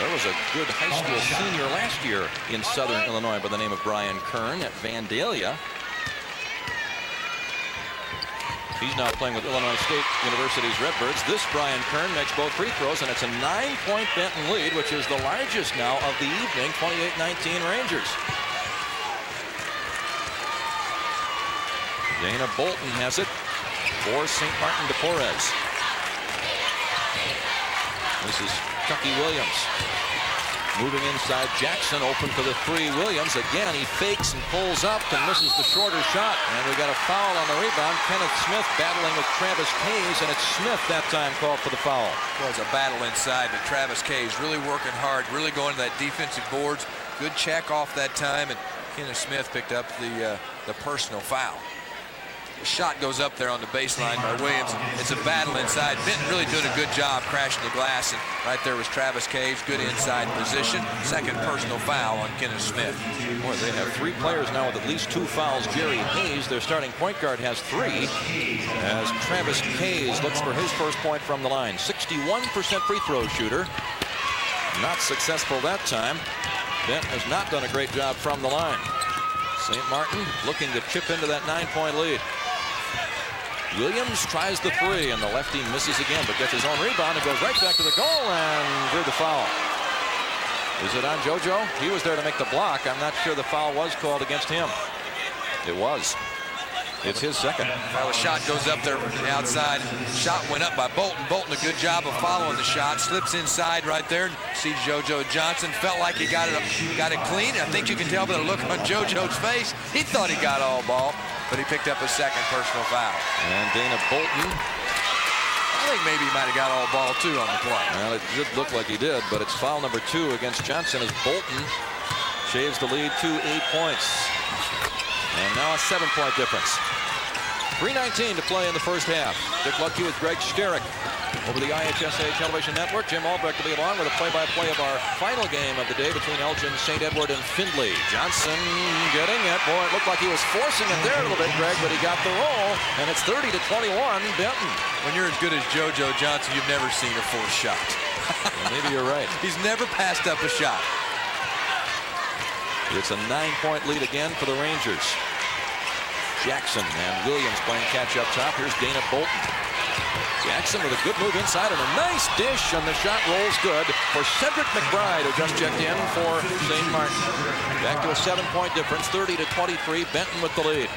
There was a good high school senior last year in Southern Illinois by the name of Brian Kern at Vandalia. He's now playing with Illinois State University's Redbirds. This Brian Kern makes both free throws, and it's a 9-point Benton lead, which is the largest now of the evening, 28-19 Rangers. Dana Bolton has it for St. Martin de Porres. This is Chucky Williams. Moving inside, Jackson open for the 3. Williams again, he fakes and pulls up and misses the shorter shot. And we got a foul on the rebound. Kenneth Smith battling with Travis Kays, and it's Smith that time called for the foul. Well, it's a battle inside, but Travis Kays really working hard, really going to that defensive boards. Good check off that time, and Kenneth Smith picked up the personal foul. The shot goes up there on the baseline by Williams. It's a battle inside. Benton really doing a good job crashing the glass, and right there was Travis Cage. Good inside position. 2nd personal foul on Kenneth Smith. Boy, they have 3 players now with at least 2 fouls. Jerry Hayes, their starting point guard, has 3. As Travis Cage looks for his first point from the line. 61% free throw shooter. Not successful that time. Benton has not done a great job from the line. St. Martin looking to chip into that 9-point lead. Williams tries the 3, and the lefty misses again, but gets his own rebound and goes right back to the goal and drew the foul. Is it on JoJo? He was there to make the block. I'm not sure the foul was called against him. It was. It's his 2nd. Well, the shot goes up there from the outside. Shot went up by Bolton. Bolton, a good job of following the shot. Slips inside right there. See JoJo Johnson. Felt like he got it clean. I think you can tell by the look on JoJo's face. He thought he got all ball, but he picked up a 2nd personal foul. And Dana Bolton, I think maybe he might have got all ball too on the play. Well, it did look like he did, but it's foul number 2 against Johnson as Bolton shaves the lead to 8 points. And now a 7-point difference. 3:19 to play in the first half. Dick Lucky with Greg Sterick over the IHSA television network. Jim Albrecht will be along with a play-by-play of our final game of the day between Elgin, St. Edward, and Findlay. Johnson getting it. Boy, it looked like he was forcing it there a little bit, Greg, but he got the roll, and it's 30-21, Benton. When you're as good as JoJo Johnson, you've never seen a forced shot. Well, maybe you're right. He's never passed up a shot. It's a 9-point lead again for the Rangers. Jackson and Williams playing catch up top. Here's Dana Bolton. Jackson with a good move inside and a nice dish, and the shot rolls good for Cedric McBride, who just checked in for St. Martin. Back to a 7-point difference, 30-23. Benton with the lead.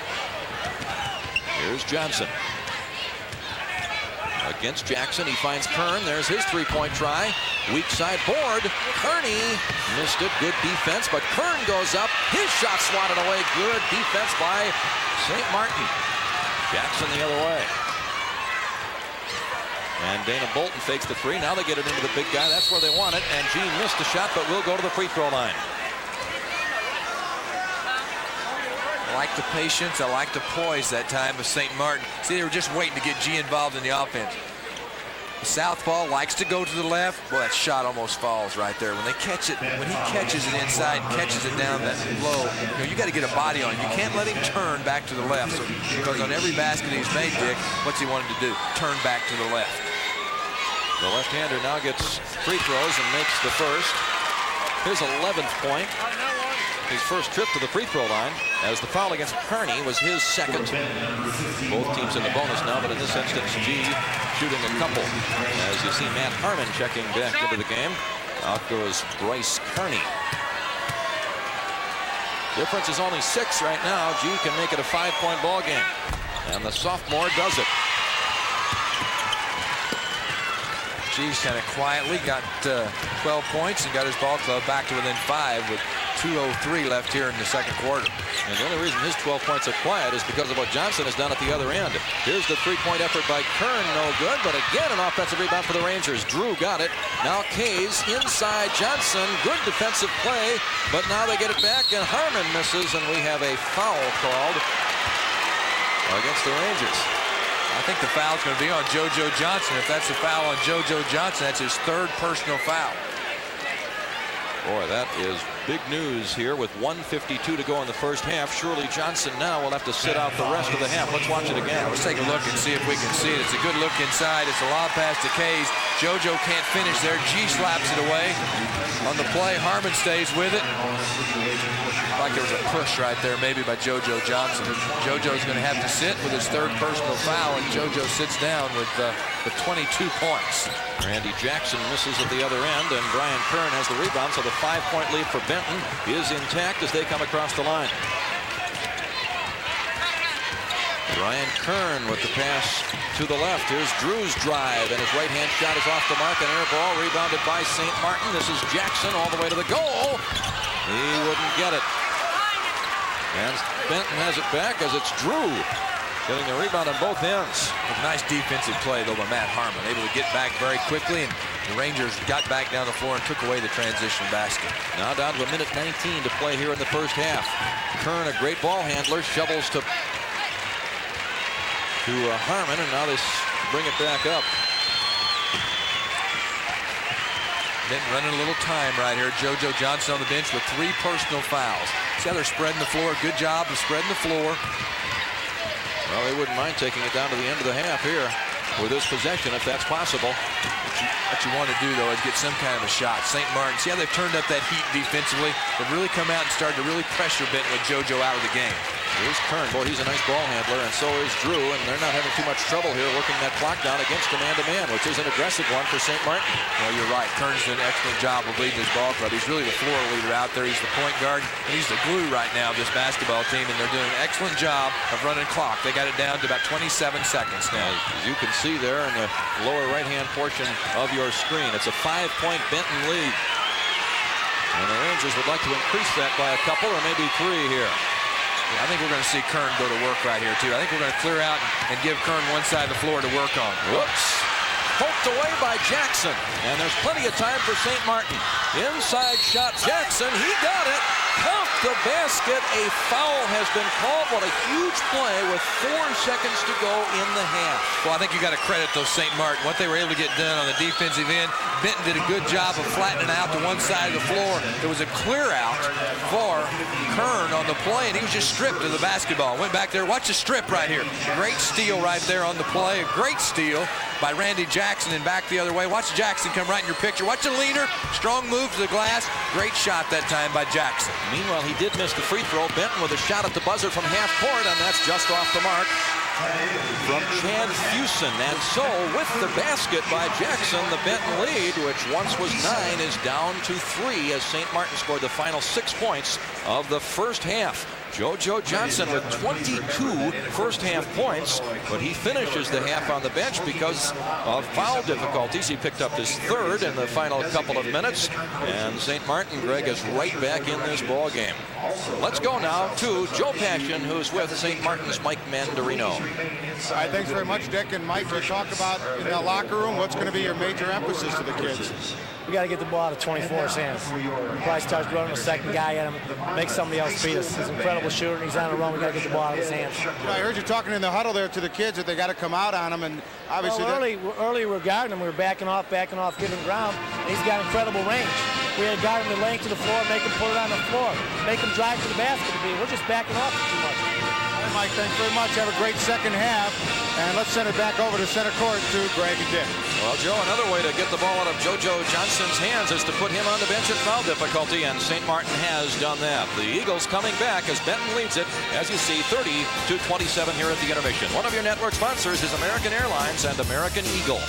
Here's Johnson. Against Jackson, he finds Kern. There's his 3-point try. Weak side board. Kearney missed it. Good defense, but Kern goes up. His shot swatted away. Good defense by St. Martin. Jackson the other way. And Dana Bolton fakes the 3. Now they get it into the big guy. That's where they want it. And Gene missed the shot, but will go to the free throw line. I like the patience. I like the poise that time of St. Martin. See, they were just waiting to get G involved in the offense. The southpaw likes to go to the left. Boy, that shot almost falls right there. When they catch it, when he catches it inside, catches it down that low, you got to get a body on it. You can't let him turn back to the left. So, because on every basket he's made, Dick, what's he wanted to do? Turn back to the left. The left-hander now gets free throws and makes the first. His 11th point. His first trip to the free throw line, as the foul against Kearney was his second. Both teams in the bonus now, but in this instance, G shooting a couple. As you see Matt Harmon checking back into the game. Out goes Bryce Kearney. Difference is only 6 right now. G can make it a 5-point ball game. And the sophomore does it. G's kind of quietly got 12 points and got his ball club back to within 5 with 2:03 left here in the second quarter. And the only reason his 12 points are quiet is because of what Johnson has done at the other end. Here's the 3-point effort by Kern, no good, but again an offensive rebound for the Rangers. Drew got it. Now Kays inside Johnson. Good defensive play, but now they get it back and Harmon misses, and we have a foul called against the Rangers. I think the foul's going to be on JoJo Johnson. If that's a foul on JoJo Johnson, that's his 3rd personal foul. Boy, that is big news here with 1:52 to go in the first half. Surely Johnson now will have to sit out the rest of the half. Let's watch it again. Let's take a look and see if we can see it. It's a good look inside. It's a lob pass to Kays. JoJo can't finish there. G slaps it away. On the play, Harmon stays with it. Like there was a push right there maybe by JoJo Johnson. JoJo's going to have to sit with his 3rd personal foul, and JoJo sits down with 22 points. Randy Jackson misses at the other end, and Brian Kern has the rebound, so the 5-point lead for Benton is intact as they come across the line. Brian Kern with the pass to the left. Here's Drew's drive, and his right-hand shot is off the mark. An air ball rebounded by St. Martin. This is Jackson all the way to the goal. He wouldn't get it. And Benton has it back as it's Drew getting the rebound on both ends. A nice defensive play, though, by Matt Harmon. Able to get back very quickly, and the Rangers got back down the floor and took away the transition basket. Now down to 1:19 to play here in the first half. Kern, a great ball handler, shovels to Harmon, and now they bring it back up. Benton running a little time right here. JoJo Johnson on the bench with 3 personal fouls. See how they're spreading the floor. Good job of spreading the floor. Well, they wouldn't mind taking it down to the end of the half here with this possession if that's possible. What you want to do, though, is get some kind of a shot. St. Martin, see how they've turned up that heat defensively? They've really come out and started to really pressure Benton with JoJo out of the game. Here's Kern. Boy, he's a nice ball handler, and so is Drew, and they're not having too much trouble here working that clock down against a man-to-man, which is an aggressive one for St. Martin. Well, you're right. Kern's done an excellent job of leading his ball club. He's really the floor leader out there. He's the point guard, and he's the glue right now of this basketball team, and they're doing an excellent job of running clock. They got it down to about 27 seconds now. As you can see there in the lower right-hand portion of your screen, it's a 5-point Benton lead. And the Rangers would like to increase that by a couple or maybe 3 here. I think we're going to see Kern go to work right here, too. I think we're going to clear out and give Kern one side of the floor to work on. Whoops. Poked away by Jackson. And there's plenty of time for St. Martin. Inside shot, Jackson. He got it. count the basket. A foul has been called. What a huge play with 4 seconds to go in the half. Well, I think you got to credit those St. Martin. What they were able to get done on the defensive end. Benton did a good job of flattening out to one side of the floor. There was a clear out for Kern on the play, and he was just stripped of the basketball. Went back there. Watch the strip right here. Great steal right there on the play. A great steal by Randy Jackson, and back the other way. Watch Jackson come right in your picture. Watch the leaner. Strong move to the glass. Great shot that time by Jackson. Meanwhile, he did miss the free throw. Benton with a shot at the buzzer from half court, and that's just off the mark from Chad Fusen. And so with the basket by Jackson, the Benton lead, which once was 9, is down to 3 as St. Martin scored the final 6 points of the first half. JoJo Johnson with 22 first half points, but he finishes the half on the bench because of foul difficulties. He picked up his 3rd in the final couple of minutes, and St. Martin, Greg, is right back in this ball game. Let's go now to Joe Passion, who's with St. Martin's Mike Mandarino. All right, thanks very much, Dick. And Mike, you talk about in the locker room, what's going to be your major emphasis to the kids? We got to get the ball out of 24's hands. Probably starts running a second guy at him, make somebody else beat us. He's an incredible shooter, and he's on a run. We got to get the ball out of his hands. You know, I heard you talking in the huddle there to the kids that they got to come out on him, and obviously early we were guarding him. We were backing off, giving ground. And he's got incredible range. We had to guard him the length to the floor, make him put it on the floor, make him drive to the basket. We're just backing off too much. All right, Mike, thanks very much. Have a great second half. And let's send it back over to center court to Greg and Dick. Well, Joe, another way to get the ball out of JoJo Johnson's hands is to put him on the bench at foul difficulty, and St. Martin has done that. The Eagles coming back as Benton leads it, as you see, 30-27 here at the intermission. One of your network sponsors is American Airlines and American Eagle.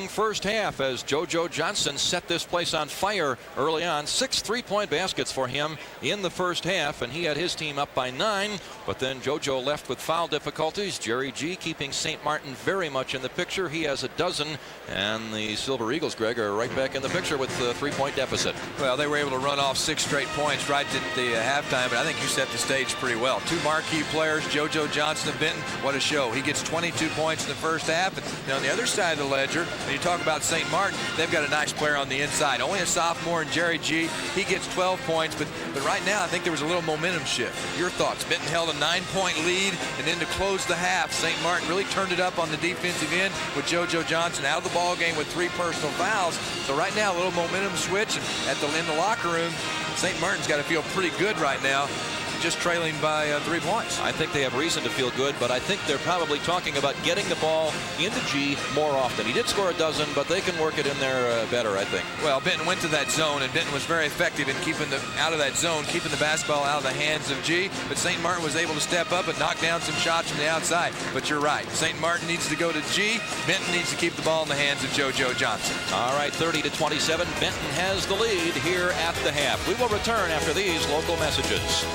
First half as JoJo Johnson set this place on fire early on. 6 3-point baskets for him in the first half, and he had his team up by 9, but then JoJo left with foul difficulties. Jerry G keeping St. Martin very much in the picture. He has a dozen, and the Silver Eagles, Greg, are right back in the picture with the 3-point deficit. Well, they were able to run off 6 straight points right at the halftime, but I think you set the stage pretty well. 2 marquee players, JoJo Johnson and Benton. What a show. He gets 22 points in the first half. And on the other side of the ledger, when you talk about St. Martin, they've got a nice player on the inside. Only a sophomore in Jerry G. He gets 12 points, but right now I think there was a little momentum shift. Your thoughts? Benton held a 9-point lead, and then to close the half, St. Martin really turned it up on the defensive end with JoJo Johnson out of the ball game with 3 personal fouls. So right now, a little momentum switch, and in the locker room, St. Martin's got to feel pretty good right now, just trailing by 3 points. I think they have reason to feel good, but I think they're probably talking about getting the ball into G more often. He did score a dozen, but they can work it in there better, I think. Well, Benton went to that zone, and Benton was very effective in keeping out of that zone, keeping the basketball out of the hands of G, but St. Martin was able to step up and knock down some shots from the outside. But you're right. St. Martin needs to go to G. Benton needs to keep the ball in the hands of JoJo Johnson. All right, 30-27. Benton has the lead here at the half. We will return after these local messages.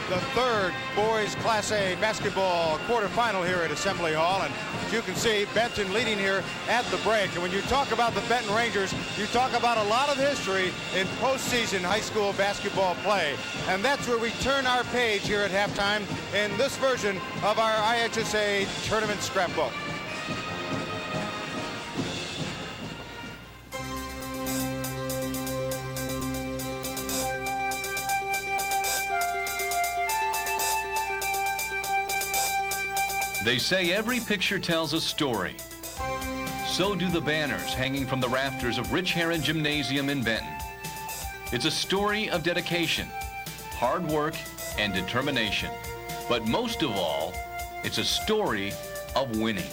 The third boys Class A basketball quarterfinal here at Assembly Hall, and as you can see, Benton leading here at the break. And when you talk about the Benton Rangers, you talk about a lot of history in postseason high school basketball play, and that's where we turn our page here at halftime in this version of our IHSA tournament scrapbook. They say every picture tells a story. So do the banners hanging from the rafters of Rich Herron Gymnasium in Benton. It's a story of dedication, hard work, and determination. But most of all, it's a story of winning.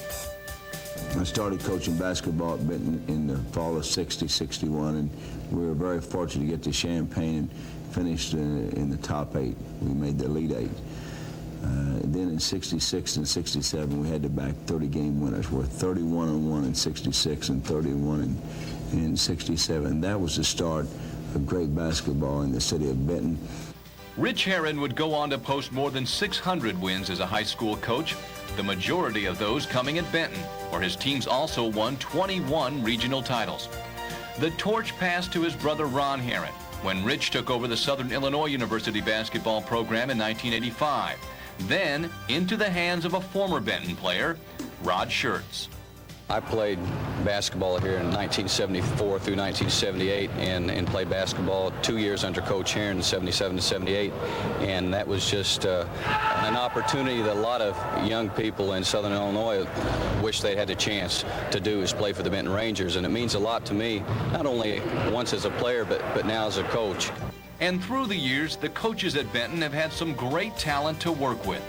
I started coaching basketball at Benton in the fall of '60-61, and we were very fortunate to get to Champaign and finished in the top 8. We made the Elite 8. Then in '66 and '67, we had to back 30-game winners. We're 31-1 in '66 and 31 in '67. That was the start of great basketball in the city of Benton. Rich Herron would go on to post more than 600 wins as a high school coach, the majority of those coming at Benton, where his teams also won 21 regional titles. The torch passed to his brother Ron Herron when Rich took over the Southern Illinois University basketball program in 1985. Then into the hands of a former Benton player, Rod Schertz. I played basketball here in 1974 through 1978 and played basketball 2 years under Coach Herron in '77 to '78, and that was just an opportunity that a lot of young people in Southern Illinois wish they had a chance to do, is play for the Benton Rangers, and it means a lot to me, not only once as a player but now as a coach. And through the years, the coaches at Benton have had some great talent to work with.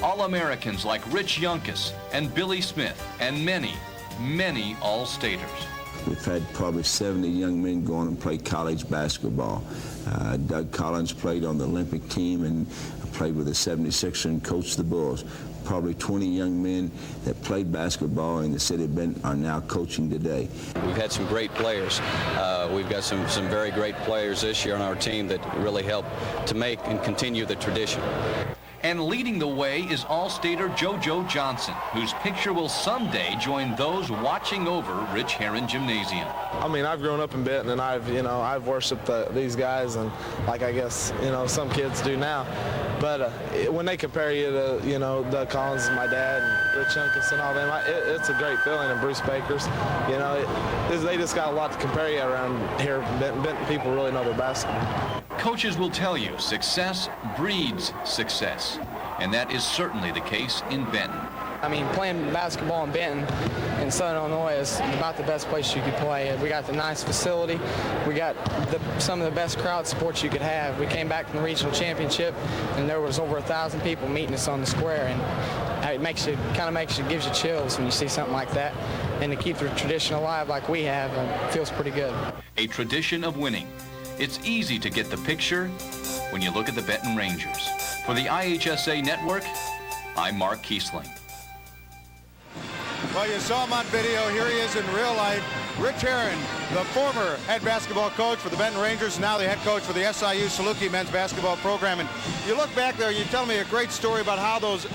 All-Americans like Rich Younkus and Billy Smith and many All-Staters. We've had probably 70 young men go on and play college basketball. Doug Collins played on the Olympic team and played with the 76ers and coached the Bulls. Probably 20 young men that played basketball in the city of Benton are now coaching today. We've had some great players. We've got some very great players this year on our team that really help to make and continue the tradition. And leading the way is All-Stater JoJo Johnson, whose picture will someday join those watching over Rich Herron Gymnasium. I mean, I've grown up in Benton, and I've worshipped these guys, and like I guess some kids do now. But when they compare you to Doug Collins and my dad and Rich Younkus and all them, it's a great feeling. And Bruce Baker's, they just got a lot to compare you around here. Benton people really know their basketball. Coaches will tell you success breeds success, and that is certainly the case in Benton. I mean, playing basketball in Benton in Southern Illinois is about the best place you could play. We got the nice facility. We got some of the best crowd support you could have. We came back from the regional championship, and there was over 1,000 people meeting us on the square, and it gives you chills when you see something like that. And to keep the tradition alive like we have, it feels pretty good. A tradition of winning. It's easy to get the picture when you look at the Benton Rangers. For the IHSA Network, I'm Mark Kiesling. Well, you saw him on video. Here he is in real life. Rich Herron, the former head basketball coach for the Benton Rangers, now the head coach for the SIU Saluki men's basketball program. And you look back there, you tell me a great story about how those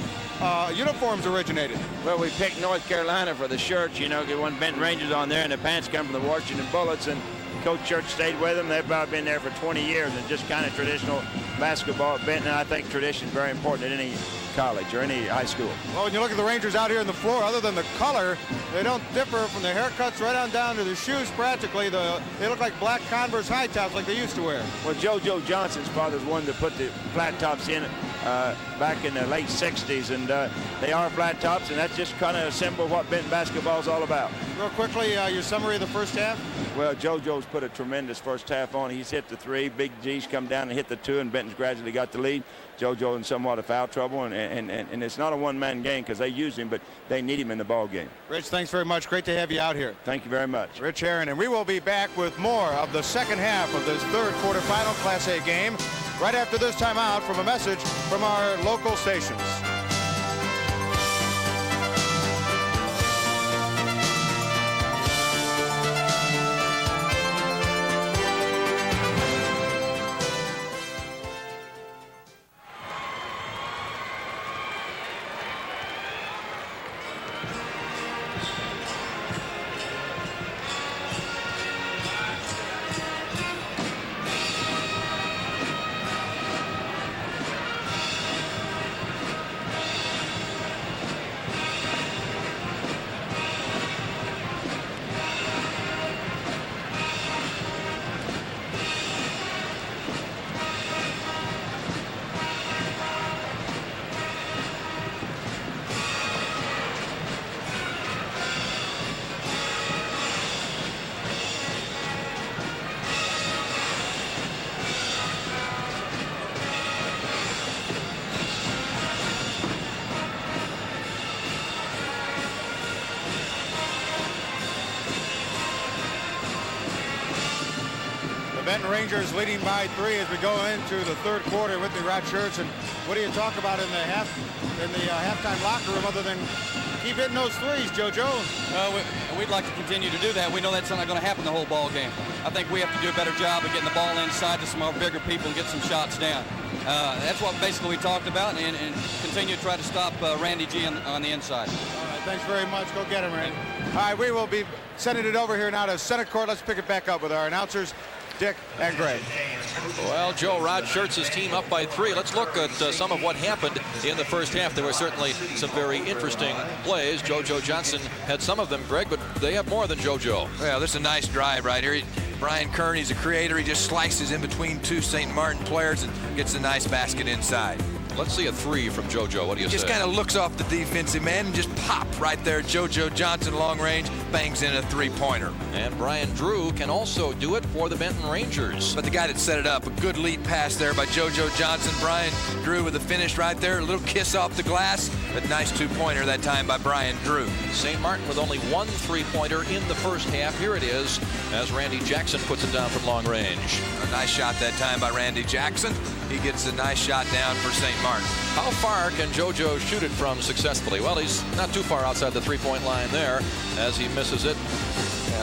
uniforms originated. Well, we picked North Carolina for the shirts, get one Benton Rangers on there, and the pants come from the Washington Bullets, and Coach Church stayed with them. They've probably been there for 20 years, and just kind of traditional basketball at Benton. And I think tradition is very important at any college or any high school. Well, when you look at the Rangers out here on the floor, other than the color, they don't differ from the haircuts right on down to the shoes practically. They look like black Converse high tops like they used to wear. Well, JoJo Johnson's father's one that put the flat tops in back in the late 60s, and they are flat tops, and that's just kind of a symbol of what Benton basketball is all about. Real quickly, your summary of the first half? Well, JoJo's put a tremendous first half on. He's hit the 3. Big G's come down and hit the 2, and Benton's gradually got the lead. JoJo in somewhat of foul trouble, and it's not a one-man game because they use him, but they need him in the ball game. Rich, thanks very much. Great to have you out here. Thank you very much. Rich Herron, and we will be back with more of the second half of this third quarterfinal Class A game right after this timeout from a message from our local stations. Benton Rangers leading by 3 as we go into the third quarter with the Rod Shirts. And what do you talk about in the halftime locker room other than keep hitting those threes, JoJo? We'd like to continue to do that. We know that's not going to happen the whole ball game. I think we have to do a better job of getting the ball inside to some more bigger people and get some shots down. That's what basically we talked about, and continue to try to stop Randy G on the inside. All right, thanks very much. Go get him, Randy. All right, we will be sending it over here now to center court. Let's pick it back up with our announcers, Dick and Greg. Well, Joe, Rod Shirts' team up by 3. Let's look at some of what happened in the first half. There were certainly some very interesting plays. JoJo Johnson had some of them, Greg, but they have more than JoJo. Well, this is a nice drive right here. Brian Kern, he's a creator. He just slices in between 2 St. Martin players and gets a nice basket inside. Let's see a 3 from JoJo. What do you say? Just kind of looks off the defensive man and just pop right there. JoJo Johnson, long range, bangs in a 3-pointer. And Brian Drew can also do it for the Benton Rangers. But the guy that set it up, a good lead pass there by JoJo Johnson. Brian Drew with the finish right there. A little kiss off the glass, but nice 2-pointer that time by Brian Drew. St. Martin with only 1 3-pointer in the first half. Here it is as Randy Jackson puts it down from long range. A nice shot that time by Randy Jackson. He gets a nice shot down for St. Martin. How far can JoJo shoot it from successfully? Well, he's not too far outside the 3-point line there as he misses it.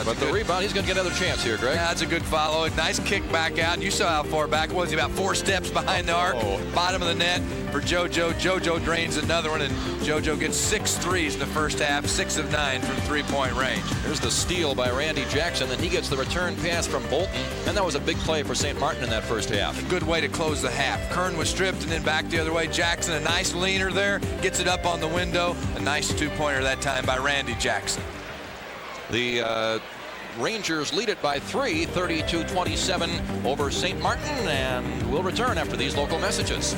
But the rebound, he's going to get another chance here, Greg. Yeah, that's a good follow. Nice kick back out. You saw how far back was he? About 4 steps behind the arc. Bottom of the net for JoJo. JoJo drains another one, and JoJo gets 6 threes in the first half, 6 of 9 from 3-point range. There's the steal by Randy Jackson, and he gets the return pass from Bolton, and that was a big play for St. Martin in that first half. A good way to close the half. Kern was stripped and then back the other way. Jackson, a nice leaner there, gets it up on the window. A nice 2-pointer that time by Randy Jackson. The Rangers lead it by 3, 32-27 over St. Martin, and we'll return after these local messages.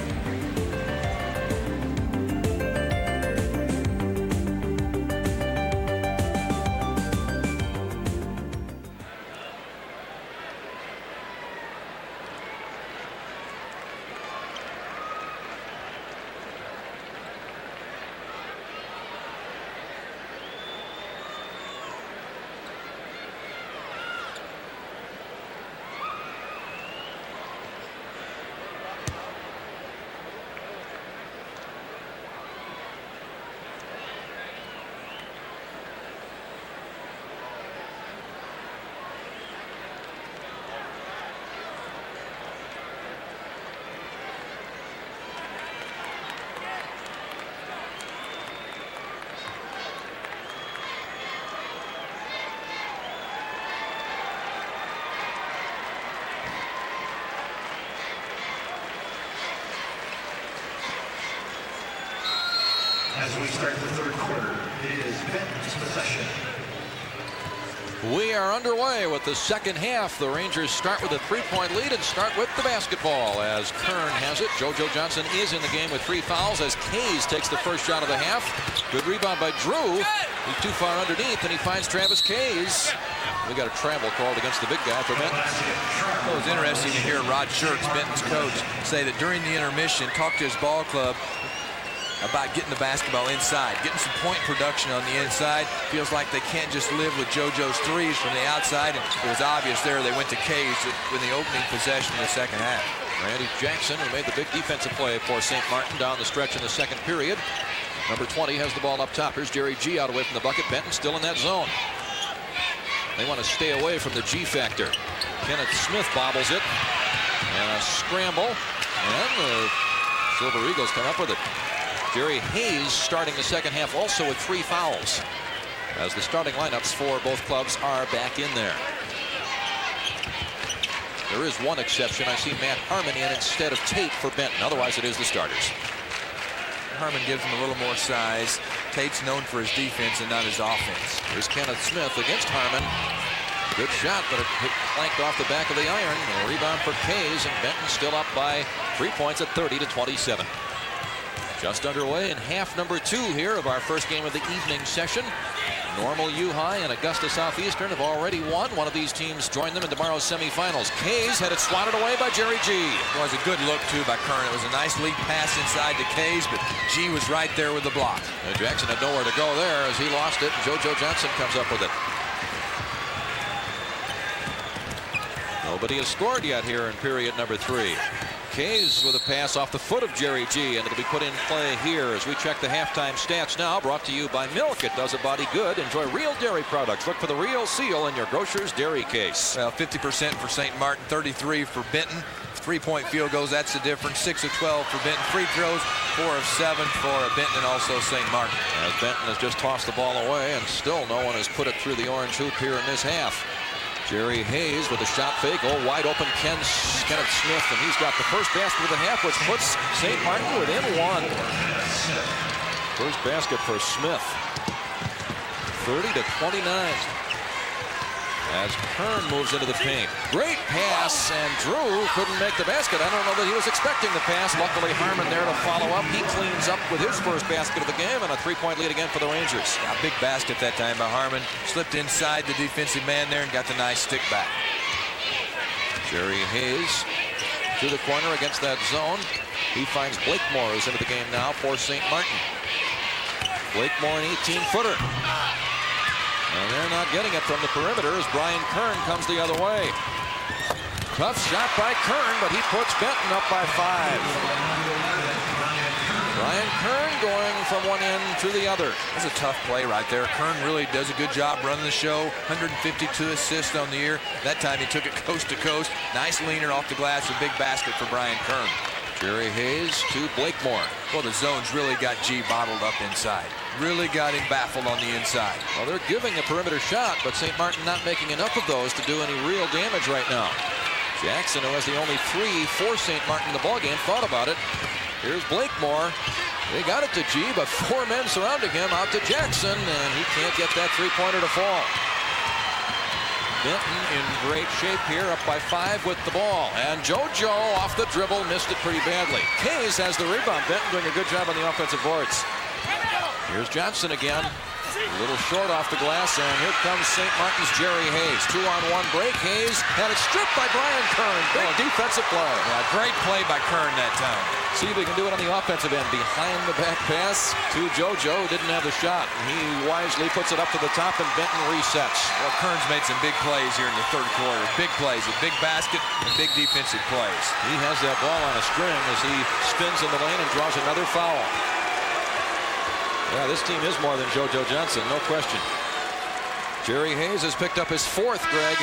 As we start the third quarter, it is Benton's possession. We are underway with the second half. The Rangers start with a 3-point lead and start with the basketball as Kern has it. JoJo Johnson is in the game with 3 fouls as Kays takes the first shot of the half. Good rebound by Drew. He's too far underneath, and he finds Travis Kays. We got a travel called against the big guy for Benton. Well, it was interesting to hear Rod Shirts, Benton's coach, say that during the intermission, talked to his ball club about getting the basketball inside, getting some point production on the inside. Feels like they can't just live with JoJo's threes from the outside, and it was obvious there they went to Kays with the opening possession in the second half. Randy Jackson, who made the big defensive play for St. Martin down the stretch in the second period. Number 20 has the ball up top. Here's Jerry G out away from the bucket. Benton still in that zone. They want to stay away from the G factor. Kenneth Smith bobbles it. And a scramble. And the Silver Eagles come up with it. Jerry Hayes starting the second half also with 3 fouls as the starting lineups for both clubs are back in there. There is one exception. I see Matt Harmon in instead of Tate for Benton. Otherwise, it is the starters. Harmon gives him a little more size. Tate's known for his defense and not his offense. Here's Kenneth Smith against Harmon. Good shot, but it clanked off the back of the iron. A rebound for Kays, and Benton still up by 3 points at 30-27. Just underway in half number 2 here of our first game of the evening session. Normal U-High and Augusta Southeastern have already won. One of these teams joined them in tomorrow's semifinals. Kays had it swatted away by Jerry G. It was a good look, too, by Kern. It was a nice lead pass inside to Kays, but G was right there with the block. And Jackson had nowhere to go there as he lost it. JoJo Johnson comes up with it. Nobody has scored yet here in period number 3. Kays with a pass off the foot of Jerry G, and it'll be put in play here as we check the halftime stats now, brought to you by Milk. It does a body good. Enjoy real dairy products. Look for the real seal in your grocer's dairy case. Well, 50% for St. Martin, 33 for Benton. 3-point field goals, that's the difference. 6 of 12 for Benton. Free throws, 4 of 7 for Benton and also St. Martin. As Benton has just tossed the ball away, and still no one has put it through the orange hoop here in this half. Jerry Hayes with a shot fake. Oh, wide open Kenneth Smith, and he's got the first basket of the half, which puts St. Martin within 1. First basket for Smith. 30-29. As Kern moves into the paint. Great pass, and Drew couldn't make the basket. I don't know that he was expecting the pass. Luckily, Harmon there to follow up. He cleans up with his first basket of the game, and a 3-point lead again for the Rangers. Yeah, big basket that time by Harmon. Slipped inside the defensive man there and got the nice stick back. Jerry Hayes to the corner against that zone. He finds Blakemore, who's into the game now for St. Martin. Blakemore, an 18-footer. And they're not getting it from the perimeter as Brian Kern comes the other way. Tough shot by Kern, but he puts Benton up by 5. Brian Kern going from one end to the other. That's a tough play right there. Kern really does a good job running the show. 152 assists on the year. That time he took it coast to coast. Nice leaner off the glass, a big basket for Brian Kern. Jerry Hayes to Blakemore. Well, the zone's really got G bottled up inside. Really got him baffled on the inside. Well, they're giving a perimeter shot, but St. Martin not making enough of those to do any real damage right now. Jackson, who has the only 3 for St. Martin in the ballgame, thought about it. Here's Blakemore. They got it to G, but 4 men surrounding him. Out to Jackson, and he can't get that 3-pointer to fall. Benton in great shape here, up by 5 with the ball. And JoJo off the dribble, missed it pretty badly. Kays has the rebound. Benton doing a good job on the offensive boards. Here's Johnson again. A little short off the glass, and here comes St. Martin's Jerry Hayes. 2-on-1 break. Hayes had it stripped by Brian Kern. Big defensive play. Yeah, great play by Kern that time. See if he can do it on the offensive end. Behind the back pass to JoJo, who didn't have the shot. He wisely puts it up to the top, and Benton resets. Well, Kern's made some big plays here in the third quarter. Big plays, a big basket, and big defensive plays. He has that ball on a string as he spins in the lane and draws another foul. Yeah, this team is more than JoJo Johnson, no question. Jerry Hayes has picked up his 4th, Greg.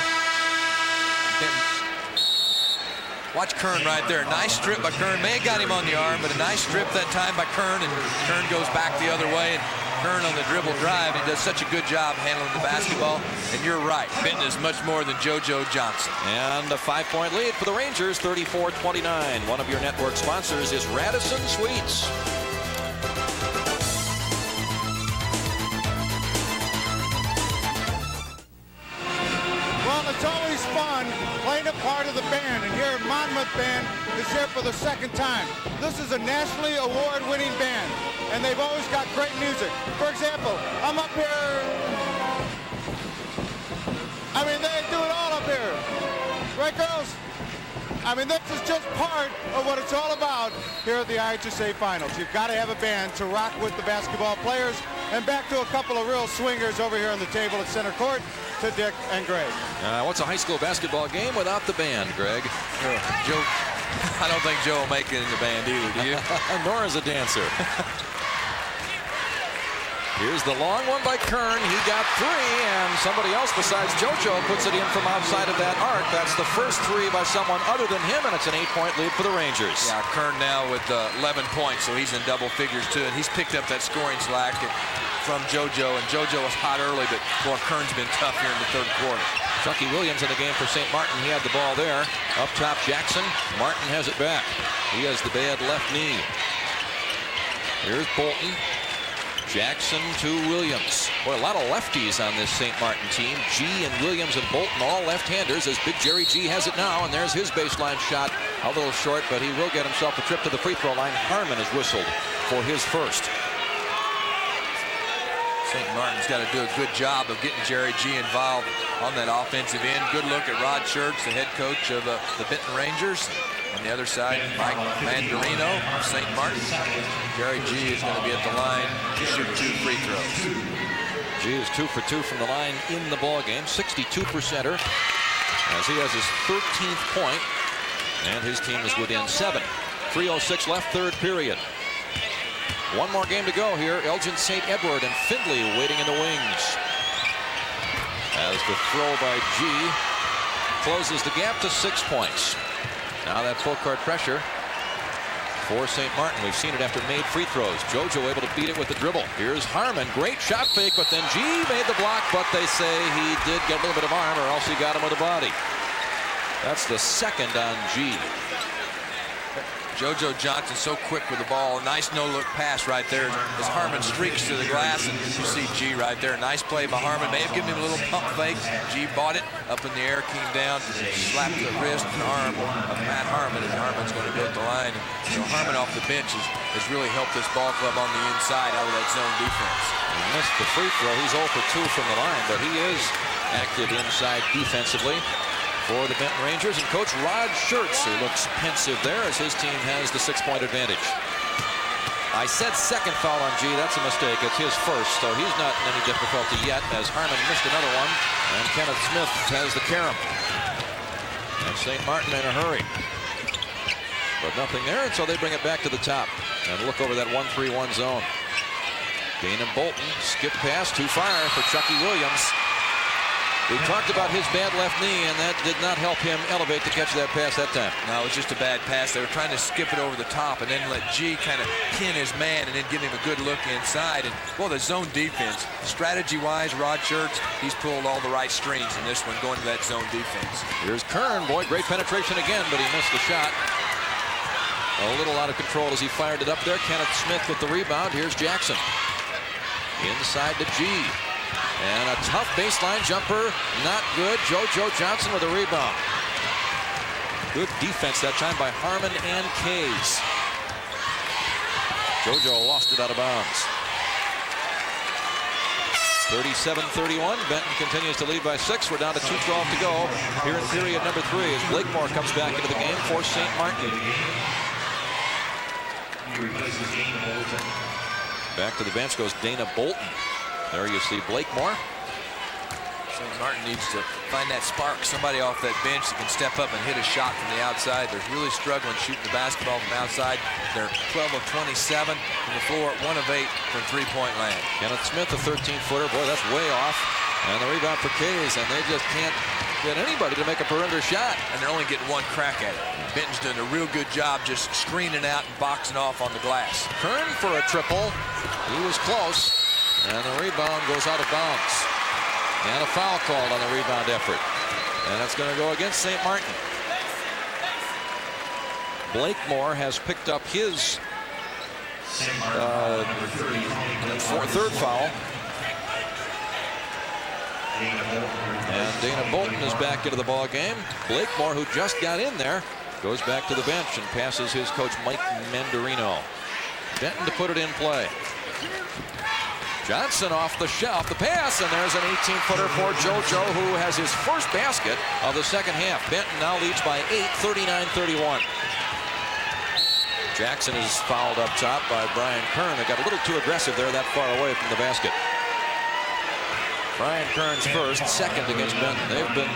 Watch Kern right there. Nice strip by Kern. May have got him on the arm, but a nice strip that time by Kern, and Kern goes back the other way, and Kern on the dribble drive. He does such a good job handling the basketball, and you're right. Benton is much more than JoJo Johnson. And a 5-point lead for the Rangers, 34-29. One of your network sponsors is Radisson Suites. It's always fun playing a part of the band, and here Monmouth Band is here for the 2nd time. This is a nationally award-winning band, and they've always got great music. For example, I'm up here. I mean, they do it all up here. Right, girls? I mean, this is just part of what it's all about here at the IHSA Finals. You've got to have a band to rock with the basketball players. And back to a couple of real swingers over here on the table at center court to Dick and Greg. What's a high school basketball game without the band, Greg? Joe, I don't think Joe will make it in the band either, do you? Nor is a dancer. Here's the long one by Kern. He got 3, and somebody else besides JoJo puts it in from outside of that arc. That's the first 3 by someone other than him, and it's an 8-point lead for the Rangers. Yeah, Kern now with 11 points, so he's in double figures too, and he's picked up that scoring slack from JoJo, and JoJo was hot early, but boy, Kern's been tough here in the third quarter. Chucky Williams in the game for St. Martin. He had the ball there. Up top, Jackson. Martin has it back. He has the bad left knee. Here's Bolton. Jackson to Williams. Boy, a lot of lefties on this St. Martin team. G and Williams and Bolton, all left-handers, as Big Jerry G has it now, and there's his baseline shot. A little short, but he will get himself a trip to the free throw line. Harmon has whistled for his first. St. Martin's got to do a good job of getting Jerry G involved on that offensive end. Good look at Rod Church, the head coach of the Benton Rangers. On the other side, Mike Mandarino of St. Martin. Jerry G is going to be at the line to shoot 2 free throws. G is 2 for 2 from the line in the ball game. 62%er. as he has his 13th point, and his team is within 7. 3:06 left, third period. One more game to go here. Elgin St. Edward and Findlay waiting in the wings. As the throw by G closes the gap to 6 points. Now that full court pressure for St. Martin. We've seen it after made free throws. JoJo able to beat it with the dribble. Here's Harmon. Great shot fake, but then G made the block, but they say he did get a little bit of arm, or else he got him with the body. That's the second on G. JoJo Johnson so quick with the ball. Nice no-look pass right there as Harmon streaks to the glass, and you see G right there. Nice play by Harmon. May have given him a little pump fake. G bought it up in the air, came down, slapped the wrist and arm of Matt Harmon, and Harmon's going to go at the line. So Harmon off the bench has really helped this ball club on the inside out of that zone defense. He missed the free throw. He's 0 for 2 from the line, but he is active inside defensively for the Benton Rangers, and Coach Rod Schertz, who looks pensive there as his team has the 6-point advantage. I said second foul on G. That's a mistake. It's his first, so he's not in any difficulty yet as Harmon missed another one, and Kenneth Smith has the carom. And St. Martin in a hurry. But nothing there, and so they bring it back to the top. And look over that 1-3-1 zone. Dana Bolton, skip pass, too far for Chucky Williams. We talked about his bad left knee, and that did not help him elevate to catch that pass that time. No, it was just a bad pass. They were trying to skip it over the top and then let G kind of pin his man and then give him a good look inside. And, well, the zone defense, strategy-wise, Rod Schertz, he's pulled all the right strings in this one, going to that zone defense. Here's Kern. Boy, great penetration again, but he missed the shot. A little out of control as he fired it up there. Kenneth Smith with the rebound. Here's Jackson. Inside to G. And a tough baseline jumper, not good. JoJo Johnson with a rebound. Good defense that time by Harmon and Kays. JoJo lost it out of bounds. 37-31. Benton continues to lead by 6. We're down to 2:12 to go here in period number 3 as Blakemore comes back into the game for St. Martin. Back to the bench goes Dana Bolton. There you see Blakemore. St. Martin needs to find that spark, somebody off that bench that can step up and hit a shot from the outside. They're really struggling shooting the basketball from outside. They're 12 of 27 from the floor, 1 of 8 from three-point land. Kenneth Smith, a 13-footer. Boy, that's way off. And the rebound for Kays, and they just can't get anybody to make a perimeter shot. And they're only getting one crack at it. Benton's doing a real good job just screening out and boxing off on the glass. Kern for a triple. He was close. And the rebound goes out of bounds. And a foul called on the rebound effort. And that's going to go against St. Martin. Blakemore has picked up his third foul. And Dana Bolton is back into the ball game. Blakemore, who just got in there, goes back to the bench and passes his coach Mike Mandarino. Benton to put it in play. Johnson off the pass, and there's an 18-footer for JoJo, who has his first basket of the second half. Benton now leads by 8, 39-31. Jackson is fouled up top by Brian Kern. They got a little too aggressive there that far away from the basket. Brian Kern's first, second against Benton. They've been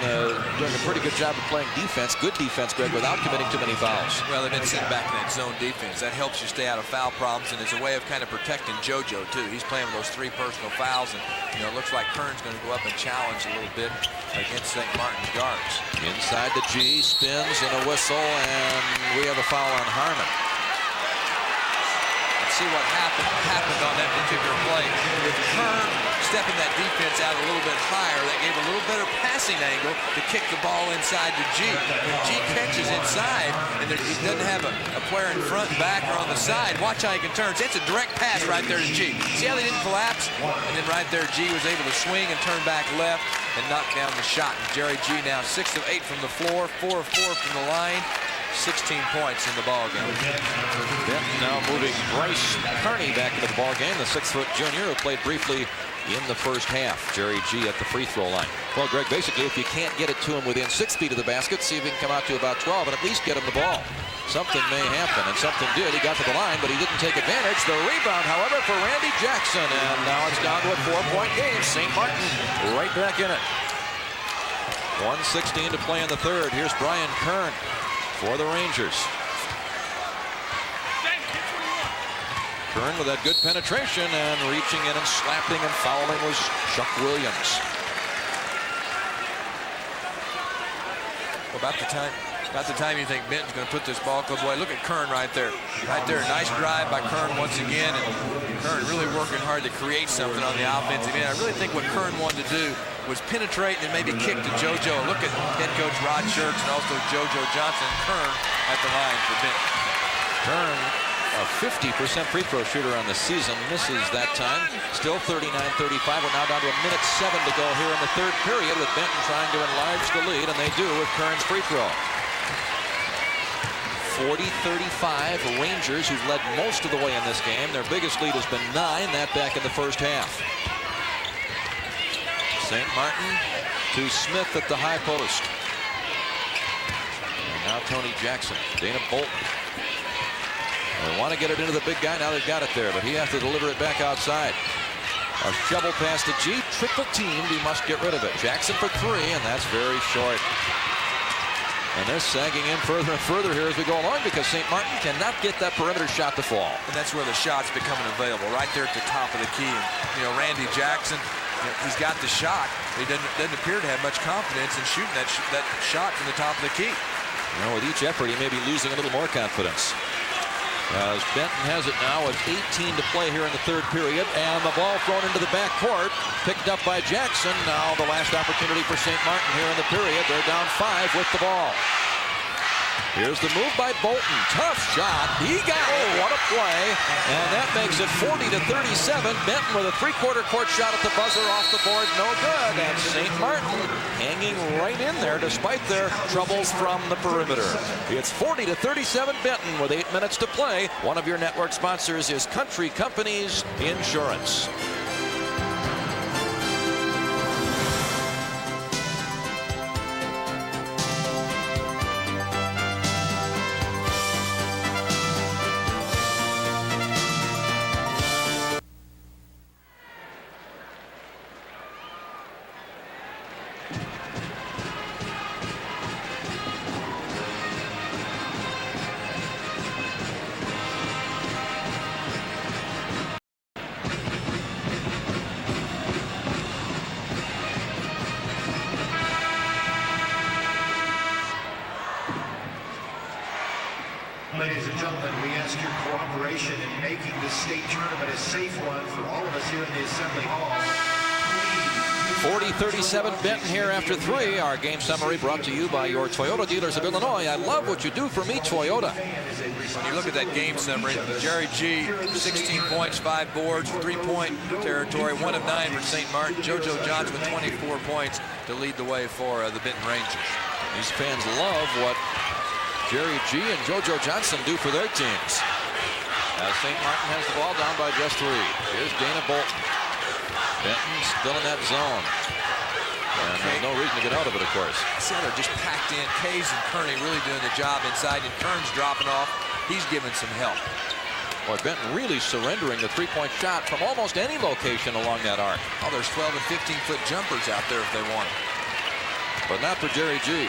doing a pretty good job of playing defense, good defense, Greg, without committing too many fouls. Well, they've been sitting back in that zone defense. That helps you stay out of foul problems, and it's a way of kind of protecting JoJo, too. He's playing with those 3 personal fouls, and, you know, it looks like Kern's going to go up and challenge a little bit against St. Martin's guards. Inside the G, spins and a whistle, and we have a foul on Harmon. See what happened on that particular play. With Kern stepping that defense out a little bit higher, that gave a little better passing angle to kick the ball inside to G. When G catches inside, and he doesn't have a player in front, back, or on the side, watch how he can turn. It's a direct pass right there to G. See how they didn't collapse? And then right there, G was able to swing and turn back left and knock down the shot. And Jerry G now 6 of 8 from the floor, 4 of 4 from the line. 16 points in the ball game. Benton now moving Bryce Kearney back into the ball game, the 6-foot junior who played briefly in the first half. Jerry G at the free throw line. Well, Greg, basically, if you can't get it to him within 6 feet of the basket, see if he can come out to about 12 and at least get him the ball. Something may happen, and something did. He got to the line, but he didn't take advantage. The rebound, however, for Randy Jackson, and now it's down to a 4-point game. St. Martin right back in it. 1:16 to play in the third. Here's Brian Kern for the Rangers. Kern with that good penetration, and reaching in and slapping and fouling was Chuck Williams. About the time you think Benton's going to put this ball club away. Look at Kern right there. Right there. Nice drive by Kern once again. And Kern really working hard to create something on the offensive end. I really think what Kern wanted to do was penetrate and maybe kick to JoJo. Look at head coach Rod Shirks and also JoJo Johnson. Kern at the line for Benton. Kern, a 50% free throw shooter on the season, misses that time. Still 39-35. We're now down to 1:07 to go here in the third period, with Benton trying to enlarge the lead, and they do with Kern's free throw. 40-35. Rangers, who've led most of the way in this game. Their biggest lead has been 9. That back in the first half. St. Martin to Smith at the high post. And now Tony Jackson. Dana Bolton. They want to get it into the big guy. Now they've got it there, but he has to deliver it back outside. A shovel pass to G. Triple teamed. He must get rid of it. Jackson for 3, and that's very short. And they're sagging in further and further here as we go along, because St. Martin cannot get that perimeter shot to fall. And that's where the shot's becoming available, right there at the top of the key. And, you know, Randy Jackson, he's got the shot. He doesn't appear to have much confidence in shooting that shot from the top of the key. You know, with each effort, he may be losing a little more confidence. As Benton has it now with 18 to play here in the third period, and the ball thrown into the backcourt, picked up by Jackson. Now the last opportunity for St. Martin here in the period. They're down 5 with the ball. Here's the move by Bolton. Tough shot. He got it. What a play. And that makes it 40-37. Benton with a three-quarter court shot at the buzzer, off the board. No good. And St. Martin hanging right in there despite their troubles from the perimeter. It's 40-37 Benton with 8 minutes to play. One of your network sponsors is Country Companies Insurance. Ladies and gentlemen, we ask your cooperation in making this state tournament a safe one for all of us here in the Assembly Hall. 40-37 Benton here after 3. Our game summary brought to you by your Toyota dealers of Illinois. I love what you do for me, Toyota. When you look at that game summary, Jerry G, 16 points, 5 boards, 3-point territory, 1 of 9 for St. Martin. JoJo Johnson with 24 points to lead the way for the Benton Rangers. These fans love what Jerry G and JoJo Johnson do for their teams. As St. Martin has the ball down by just 3. Here's Dana Bolton. Benton still in that zone. And there's no reason to get out of it, of course. See how they're just packed in. Kays and Kearney really doing the job inside, and Kern's dropping off. He's giving some help. Boy, Benton really surrendering the three-point shot from almost any location along that arc. Oh, there's 12 and 15-foot jumpers out there if they want it. But not for Jerry G.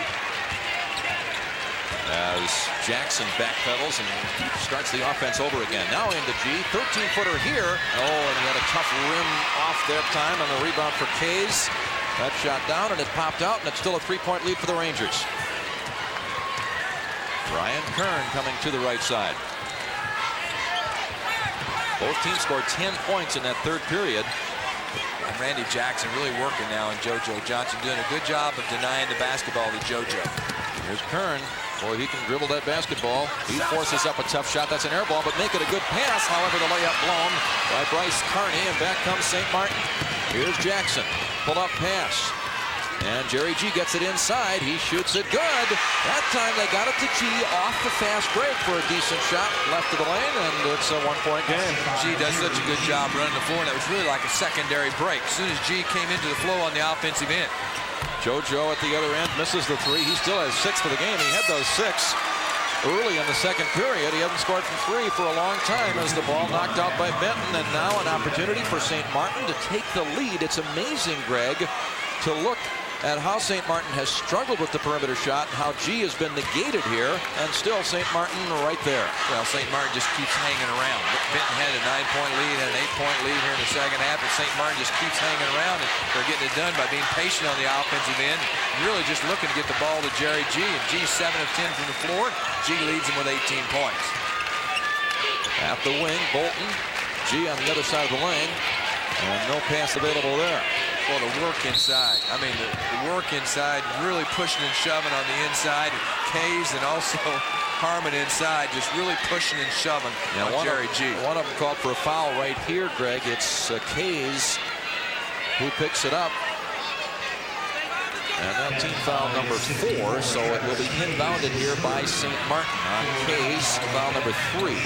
As Jackson backpedals and starts the offense over again. Now into G. 13-footer here. Oh, and he had a tough rim off that time on the rebound for Kays. That shot down, and it popped out, and it's still a 3-point lead for the Rangers. Brian Kern coming to the right side. Both teams scored 10 points in that third period. And Randy Jackson really working now, and JoJo Johnson doing a good job of denying the basketball to JoJo. Here's Kern. Boy, he can dribble that basketball. He forces up a tough shot. That's an air ball, but make it a good pass. However, the layup blown by Bryce Kearney, and back comes St. Martin. Here's Jackson. Pull-up pass. And Jerry G gets it inside. He shoots it good. That time they got it to G off the fast break for a decent shot left of the lane, and it's a one-point game. G does such a good job running the floor, and that was really like a secondary break. As soon as G came into the flow on the offensive end. JoJo at the other end misses the 3. He still has 6 for the game. He had those 6 early in the second period. He hasn't scored from 3 for a long time as the ball knocked out by Benton, and now an opportunity for St. Martin to take the lead. It's amazing, Greg, to look at how St. Martin has struggled with the perimeter shot and how G has been negated here, and still St. Martin right there. Well, St. Martin just keeps hanging around. Benton had a 9-point lead, had an 8-point lead here in the second half, and St. Martin just keeps hanging around, and they're getting it done by being patient on the offensive end, and really just looking to get the ball to Jerry G. And G 7 of 10 from the floor. G leads him with 18 points. At the wing, Bolton. G on the other side of the lane, and no pass available there. Well, the work inside. I mean, the work inside, really pushing and shoving on the inside. Kays and also Harmon inside, just really pushing and shoving on Jerry G. One of them called for a foul right here, Greg. It's Kays who picks it up. And that team foul number 4, so it will be inbounded here by St. Martin on Kays, foul number 3.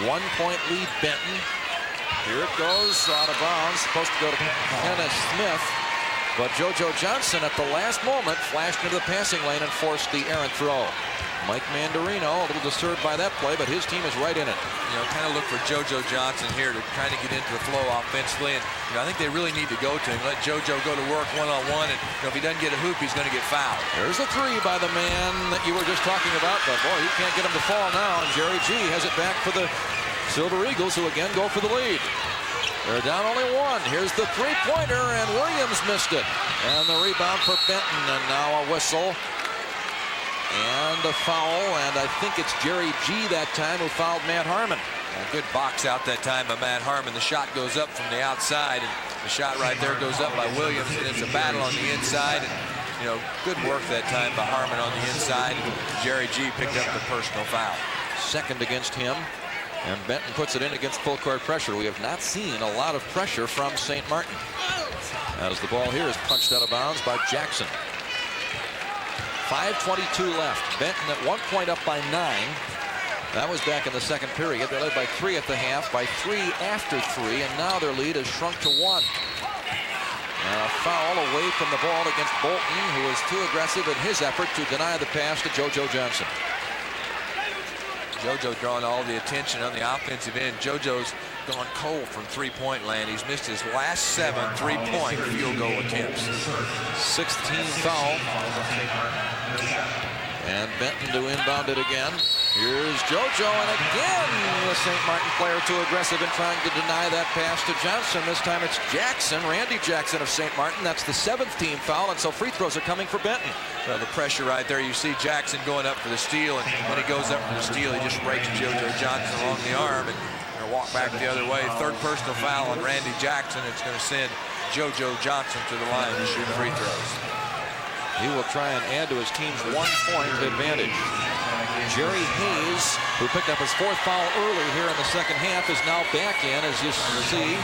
1-point lead, Benton. Here it goes, out of bounds, supposed to go to Kenneth Smith, but JoJo Johnson at the last moment flashed into the passing lane and forced the errant throw. Mike Mandarino a little disturbed by that play, but his team is right in it. You know, kind of look for JoJo Johnson here to kind of get into the flow offensively, and I think they really need to go to him, let JoJo go to work one-on-one, and if he doesn't get a hoop, he's going to get fouled. There's a 3 by the man that you were just talking about, but boy, he can't get him to fall now, and Jerry G has it back for the Silver Eagles, who again go for the lead. They're down only 1. Here's the 3-pointer, and Williams missed it. And the rebound for Benton, and now a whistle. And a foul, and I think it's Jerry G that time who fouled Matt Harmon. A good box out that time by Matt Harmon. The shot goes up from the outside, and the shot right there goes up by Williams, and it's a battle on the inside. And, you know, good work that time by Harmon on the inside. And Jerry G picked up the personal foul. Second against him. And Benton puts it in against full court pressure. We have not seen a lot of pressure from St. Martin. As the ball here is punched out of bounds by Jackson. 5:22 left. Benton at 1 point up by 9. That was back in the second period. They led by 3 at the half, by 3 after 3, and now their lead has shrunk to 1. And a foul away from the ball against Bolton, who was too aggressive in his effort to deny the pass to JoJo Johnson. JoJo drawing all the attention on the offensive end. JoJo's gone cold from three-point land. He's missed his last 7 three-point field goal attempts. 16th foul. And Benton to inbound it again. Here's JoJo, and again the St. Martin player too aggressive in trying to deny that pass to Johnson. This time it's Jackson, Randy Jackson of St. Martin. That's the 7th team foul, and so free throws are coming for Benton. Well, the pressure right there. You see Jackson going up for the steal, and when he goes up for the steal, he just rakes JoJo Johnson along the arm and walk back the other way. 3rd personal foul on Randy Jackson. It's going to send JoJo Johnson to the line to shoot free throws. He will try and add to his team's 1-point advantage. Jerry Hayes, who picked up his 4th foul early here in the second half, is now back in, as you see.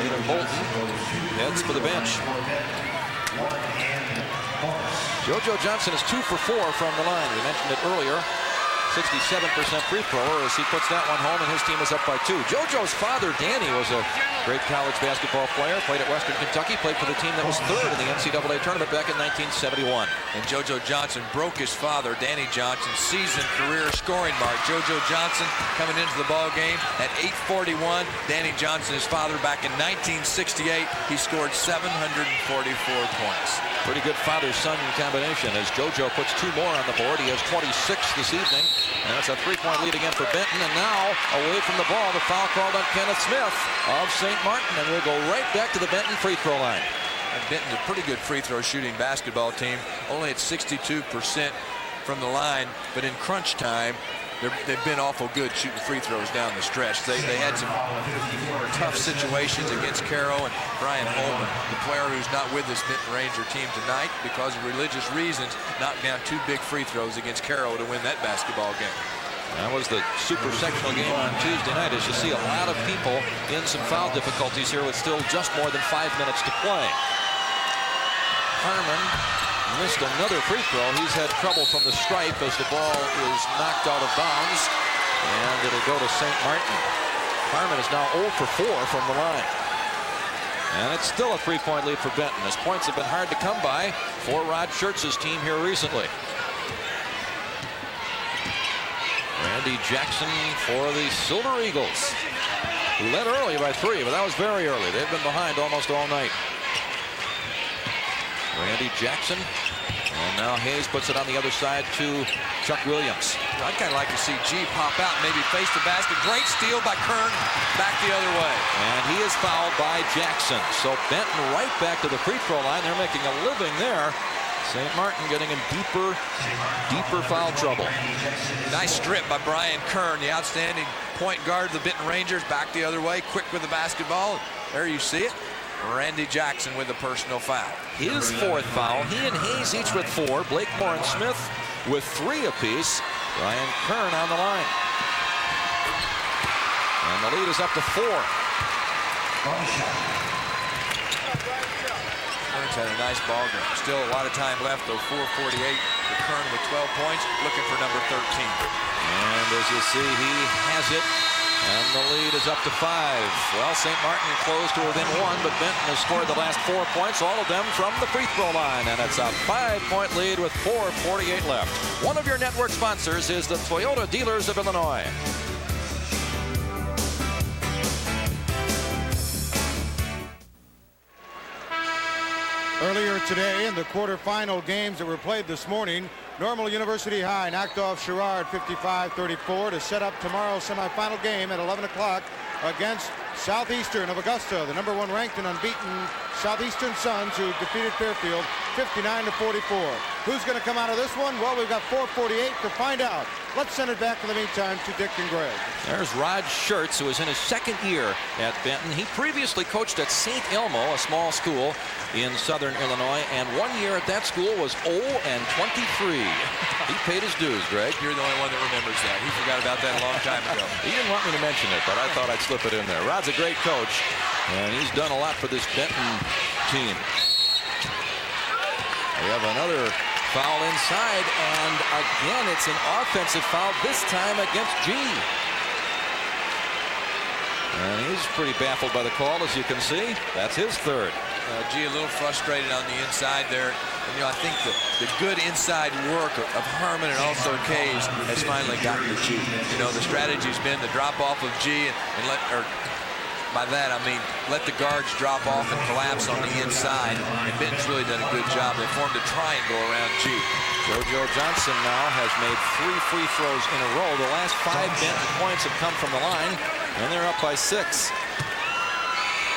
David Bolton heads for the bench. JoJo Johnson is 2 for 4 from the line. We mentioned it earlier. 67% free thrower as he puts that one home, and his team is up by 2. JoJo's father, Danny, was a great college basketball player, played at Western Kentucky, played for the team that was 3rd in the NCAA tournament back in 1971. And JoJo Johnson broke his father, Danny Johnson's season career scoring mark. JoJo Johnson coming into the ball game at 8:41. Danny Johnson, his father, back in 1968, he scored 744 points. Pretty good father-son combination as JoJo puts 2 more on the board. He has 26 this evening. And that's a 3-point lead again for Benton. And now, away from the ball, the foul called on Kenneth Smith of St. Martin. And we'll go right back to the Benton free throw line. And Benton's a pretty good free throw shooting basketball team. Only at 62% from the line. But in crunch time, they've been awful good shooting free throws down the stretch. They had some tough situations against Caro and Brian Holman, the player who's not with this Benton Ranger team tonight because of religious reasons, knocked down 2 big free throws against Caro to win that basketball game. That was the super sectional game on Tuesday night. As you see, a lot of people in some foul difficulties here with still just more than 5 minutes to play. Harmon missed another free throw. He's had trouble from the stripe as the ball is knocked out of bounds, and it'll go to St. Martin. Harmon is now 0 for 4 from the line. And it's still a 3-point lead for Benton, as points have been hard to come by for Rod Schertz's team here recently. Randy Jackson for the Silver Eagles, who led early by 3, but that was very early. They've been behind almost all night. Randy Jackson. And now Hayes puts it on the other side to Chuck Williams. I'd kind of like to see G pop out, maybe face the basket. Great steal by Kern, back the other way. And he is fouled by Jackson. So Benton right back to the free throw line. They're making a living there. St. Martin getting in deeper foul trouble. Nice strip by Brian Kern, the outstanding point guard of the Benton Rangers. Back the other way, quick with the basketball. There you see it. Randy Jackson with a personal foul. His fourth foul. He and Hayes each with 4. Blakemore and Smith with 3 apiece. Brian Kern on the line. And the lead is up to 4. Kern's had a nice ball game. Still a lot of time left, though. 4:48 for Kern with 12 points, looking for number 13. And as you see, he has it. And the lead is up to 5. Well, St. Martin closed to within 1, but Benton has scored the last 4 points, all of them from the free throw line. And it's a 5-point lead with 4:48 left. One of your network sponsors is the Toyota Dealers of Illinois. Earlier today in the quarterfinal games that were played this morning, Normal University High knocked off Sherrard 55-34 to set up tomorrow's semifinal game at 11 o'clock against Southeastern of Augusta, the number 1 ranked and unbeaten Southeastern Suns, who defeated Fairfield 59-44. Who's going to come out of this one? Well, we've got 4:48 to find out. Let's send it back in the meantime to Dick and Greg. There's Rod Schertz, who is in his 2nd year at Benton. He previously coached at St. Elmo, a small school in southern Illinois, and 1 year at that school was 0-23. He paid his dues, Greg. You're the only one that remembers that. He forgot about that a long time ago. He didn't want me to mention it, but I thought I'd slip it in there. Rod's a great coach, and he's done a lot for this Benton team. We have another foul inside, and again, it's an offensive foul, this time against G. And he's pretty baffled by the call, as you can see. That's his 3rd. G a little frustrated on the inside there. And, you know, I think the good inside work of Harmon and also Kays has finally gotten to G. You know, the strategy's been the drop off of G and by that I mean let the guards drop off and collapse on the inside. And Benton's really done a good job. They formed a triangle around G. JoJo Johnson now has made 3 free throws in a row. The last 5 Benton points have come from the line, and they're up by 6.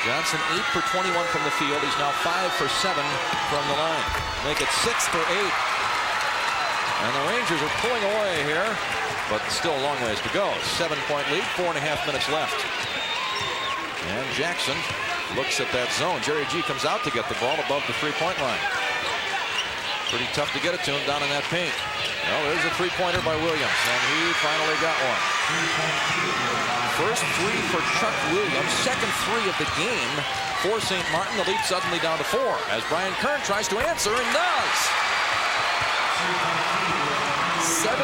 Johnson 8 for 21 from the field. He's now 5 for 7 from the line. Make it 6 for 8. And the Rangers are pulling away here, but still a long ways to go. 7-point lead, 4.5 minutes left. And Jackson looks at that zone. Jerry G comes out to get the ball above the 3-point line. Pretty tough to get it to him down in that paint. Well, there's a 3-pointer by Williams, and he finally got one. First 3 for Chuck Williams, second 3 of the game for St. Martin. The lead suddenly down to 4 as Brian Kern tries to answer and does. 17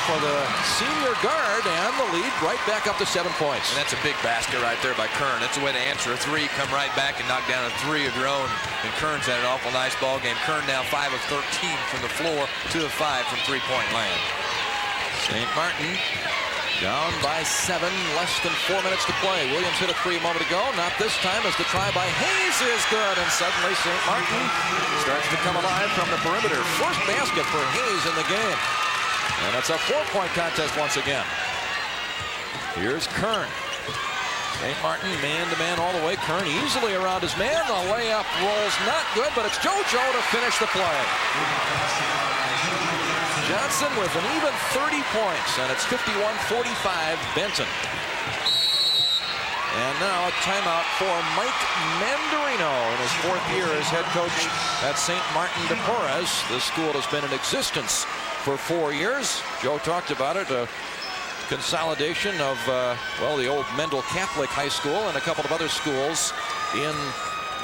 for the senior guard, and the lead right back up to 7 points. And that's a big basket right there by Kern. That's a way to answer a 3, come right back and knock down a 3 of your own. And Kern's had an awful nice ball game. Kern now 5 of 13 from the floor, 2 of 5 from 3-point land. St. Martin down by 7, less than 4 minutes to play. Williams hit a 3 a moment ago. Not this time, as the try by Hayes is good. And suddenly St. Martin starts to come alive from the perimeter. First basket for Hayes in the game. And it's a 4-point contest once again. Here's Kern. St. Martin man-to-man all the way. Kern easily around his man. The layup rolls not good, but it's JoJo to finish the play. Johnson with an even 30 points, and it's 51-45 Benton. And now a timeout for Mike Mandarino in his 4th year as head coach at St. Martin de Porres. This school has been in existence for 4 years. Joe talked about it, a consolidation of, well, the old Mendel Catholic High School and a couple of other schools in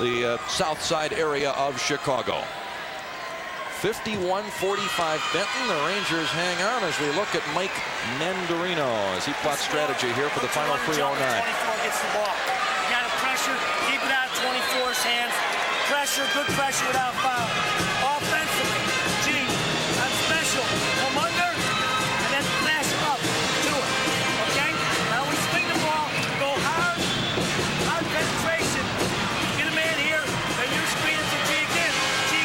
the south side area of Chicago. 51-45 Benton. The Rangers hang on as we look at Mike Mandarino as he plots strategy here for the final 3:09. 24 gets the ball. You got to pressure, keep it out of 24's hands. Pressure, good pressure without foul. Offensively, G, I'm special. Come under and then flash up. Do it. Okay? Now we swing the ball, go hard penetration. Get a man here, then you're screening for G again. G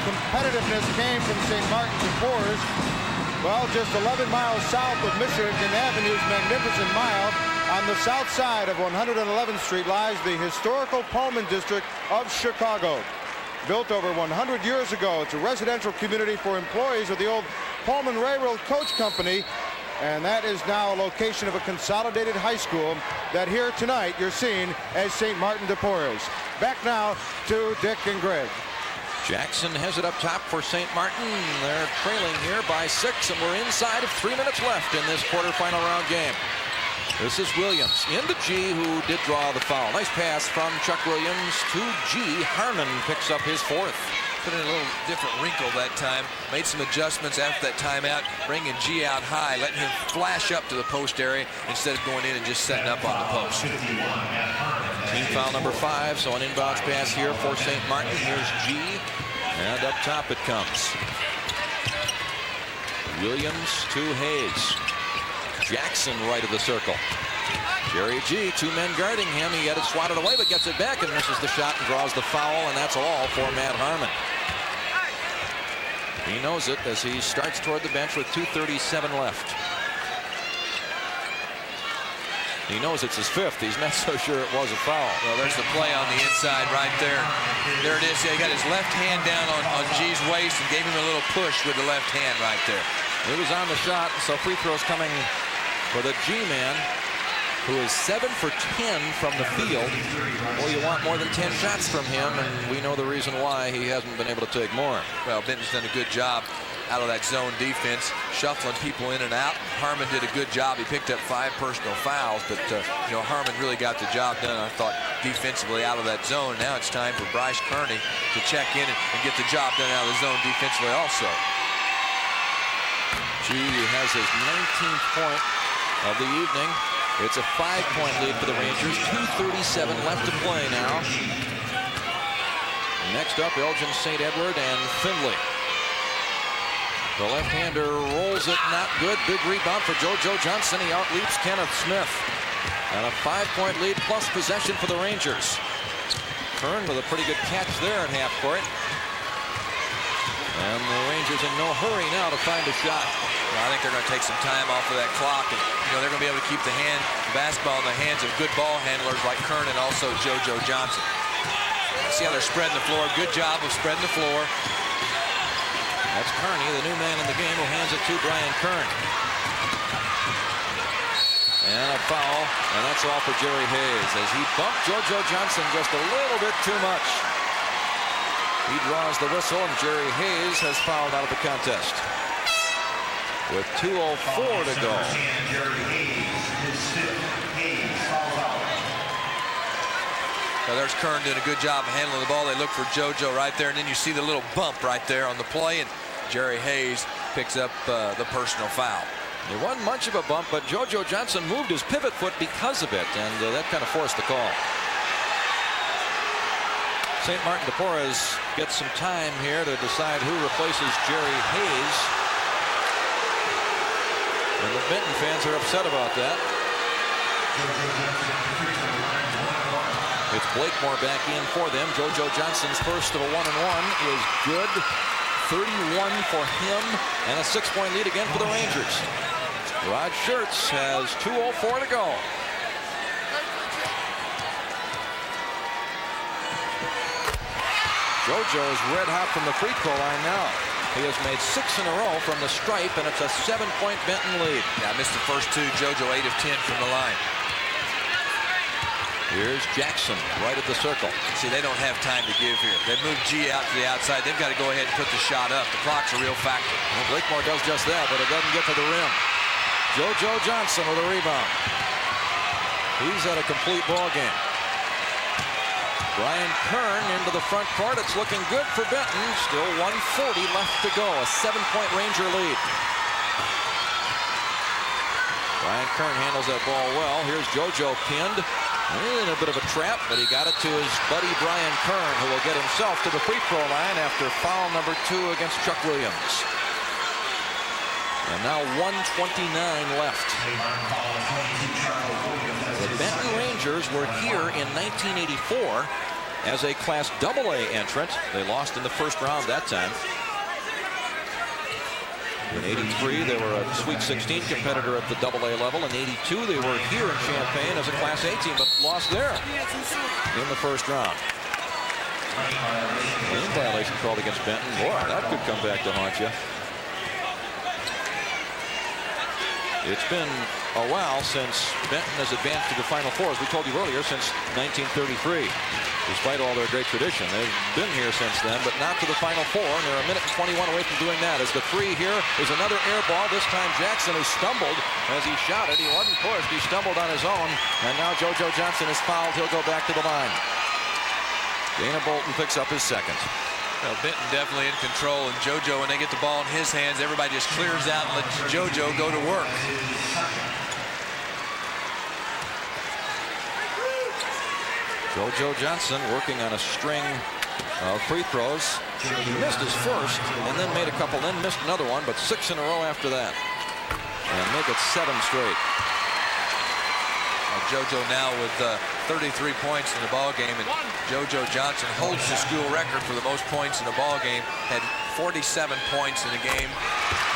competitiveness came from St. Martin de Porres. Well, just 11 miles south of Michigan Avenue's magnificent mile, on the south side of 111th Street lies the historical Pullman district of Chicago. Built over 100 years ago, it's a residential community for employees of the old Pullman Railroad Coach Company, and that is now a location of a consolidated high school that here tonight you're seeing as St. Martin de Porres. Back now to Dick and Greg. Jackson has it up top for St. Martin. They're trailing here by 6, and we're inside of 3 minutes left in this quarterfinal round game. This is Williams into G, who did draw the foul. Nice pass from Chuck Williams to G. Harmon picks up his 4th. Put in a little different wrinkle that time. Made some adjustments after that timeout, bringing G out high, letting him flash up to the post area instead of going in and just setting up on the post. Team foul number 5, so an inbounds pass here for St. Martin. Here's G, and up top it comes. Williams to Hayes. Jackson right of the circle. Jerry G, 2 men guarding him. He had it swatted away, but gets it back and misses the shot and draws the foul, and that's all for Matt Harmon. He knows it as he starts toward the bench with 2:37 left. He knows it's his 5th. He's not so sure it was a foul. Well, there's the play on the inside right there. There it is. He got his left hand down on G's waist and gave him a little push with the left hand right there. He was on the shot, so free throws coming for the G-man, who is 7 for 10 from the field. Well, you want more than 10 shots from him, and we know the reason why he hasn't been able to take more. Well, Benton's done a good job out of that zone defense, shuffling people in and out. Harmon did a good job. He picked up 5 personal fouls, but you know, Harmon really got the job done, I thought, defensively out of that zone. Now it's time for Bryce Kearney to check in and get the job done out of the zone defensively also. G has his 19th point of the evening. It's a 5-point lead for the Rangers. 2:37 left to play now. Next up, Elgin St. Edward and Findlay. The left-hander rolls it, not good. Big rebound for JoJo Johnson. He outleaps Kenneth Smith. And a 5-point lead plus possession for the Rangers. Kern with a pretty good catch there at half court. And the Rangers in no hurry now to find a shot. Well, I think they're going to take some time off of that clock, and you know they're going to be able to keep the basketball in the hands of good ball handlers like Kern and also JoJo Johnson. See how they're spreading the floor. Good job of spreading the floor. That's Kearney, the new man in the game, who hands it to Brian Kern. And a foul, and that's all for Jerry Hayes as he bumped JoJo Johnson just a little bit too much. He draws the whistle, and Jerry Hayes has fouled out of the contest. With 2:04 to go. Now there's Kern doing a good job of handling the ball. They look for JoJo right there, and then you see the little bump right there on the play, and Jerry Hayes picks up the personal foul. It wasn't much of a bump, but JoJo Johnson moved his pivot foot because of it, and that kind of forced the call. St. Martin de Porres gets some time here to decide who replaces Jerry Hayes. And the Benton fans are upset about that. It's Blakemore back in for them. JoJo Johnson's first of a 1-and-1 is good. 31 for him, and a 6-point lead again for the Rangers. Rod Schertz has 2:04 to go. JoJo is red hot from the free throw line now. He has made 6 in a row from the stripe, and it's a 7-point Benton lead. Yeah, I missed the first 2. JoJo 8 of 10 from the line. Here's Jackson right at the circle. See, they don't have time to give here. They've moved G out to the outside. They've got to go ahead and put the shot up. The clock's a real factor. Well, Blakemore does just that, but it doesn't get to the rim. JoJo Johnson with a rebound. He's at a complete ball game. Brian Kern into the front court. It's looking good for Benton. Still 1:40 left to go. A 7-point Ranger lead. Brian Kern handles that ball well. Here's JoJo pinned. In a bit of a trap, but he got it to his buddy Brian Kern, who will get himself to the free throw line after foul number 2 against Chuck Williams. And now 1:29 left. The Benton Rangers were here in 1984 as a Class AA entrant. They lost in the first round that time. In 83, they were a Sweet 16 competitor at the AA level. In 82, they were here in Champaign as a Class A team, but lost there in the first round. Game violation called against Benton. Boy, that could come back to haunt you. It's been a while since Benton has advanced to the Final Four, as we told you earlier, since 1933. Despite all their great tradition, they've been here since then, but not to the Final Four, and they're a minute and 21 away from doing that. As the three here is another air ball. This time Jackson, who stumbled as he shot it. He wasn't pushed. He stumbled on his own, and now JoJo Johnson is fouled. He'll go back to the line. Dana Bolton picks up his second. Well, Benton definitely in control, and JoJo, when they get the ball in his hands, everybody just clears out and lets JoJo go to work. JoJo Johnson working on a string of free throws. He missed his first and then made a couple, then missed another one, but 6 in a row after that. And make it 7 straight. JoJo now with 33 points in the ball game, and JoJo Johnson holds the school record for the most points in the ball game. Had 47 points in the game.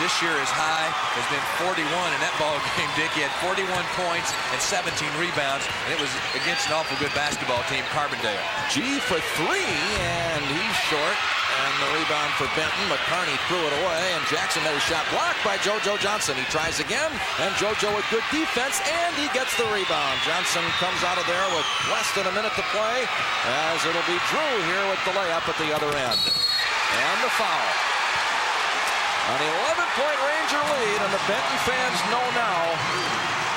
This year his high has been 41 in that ball game, Dick. He had 41 points and 17 rebounds, and it was against an awful good basketball team, Carbondale. G for 3, and he's short. And the rebound for Benton, but Carney threw it away, and Jackson had a shot blocked by JoJo Johnson. He tries again, and JoJo with good defense, and he gets the rebound. Johnson comes out of there with less than a minute to play, as it'll be Drew here with the layup at the other end. And the foul. An 11-point Ranger lead, and the Benton fans know now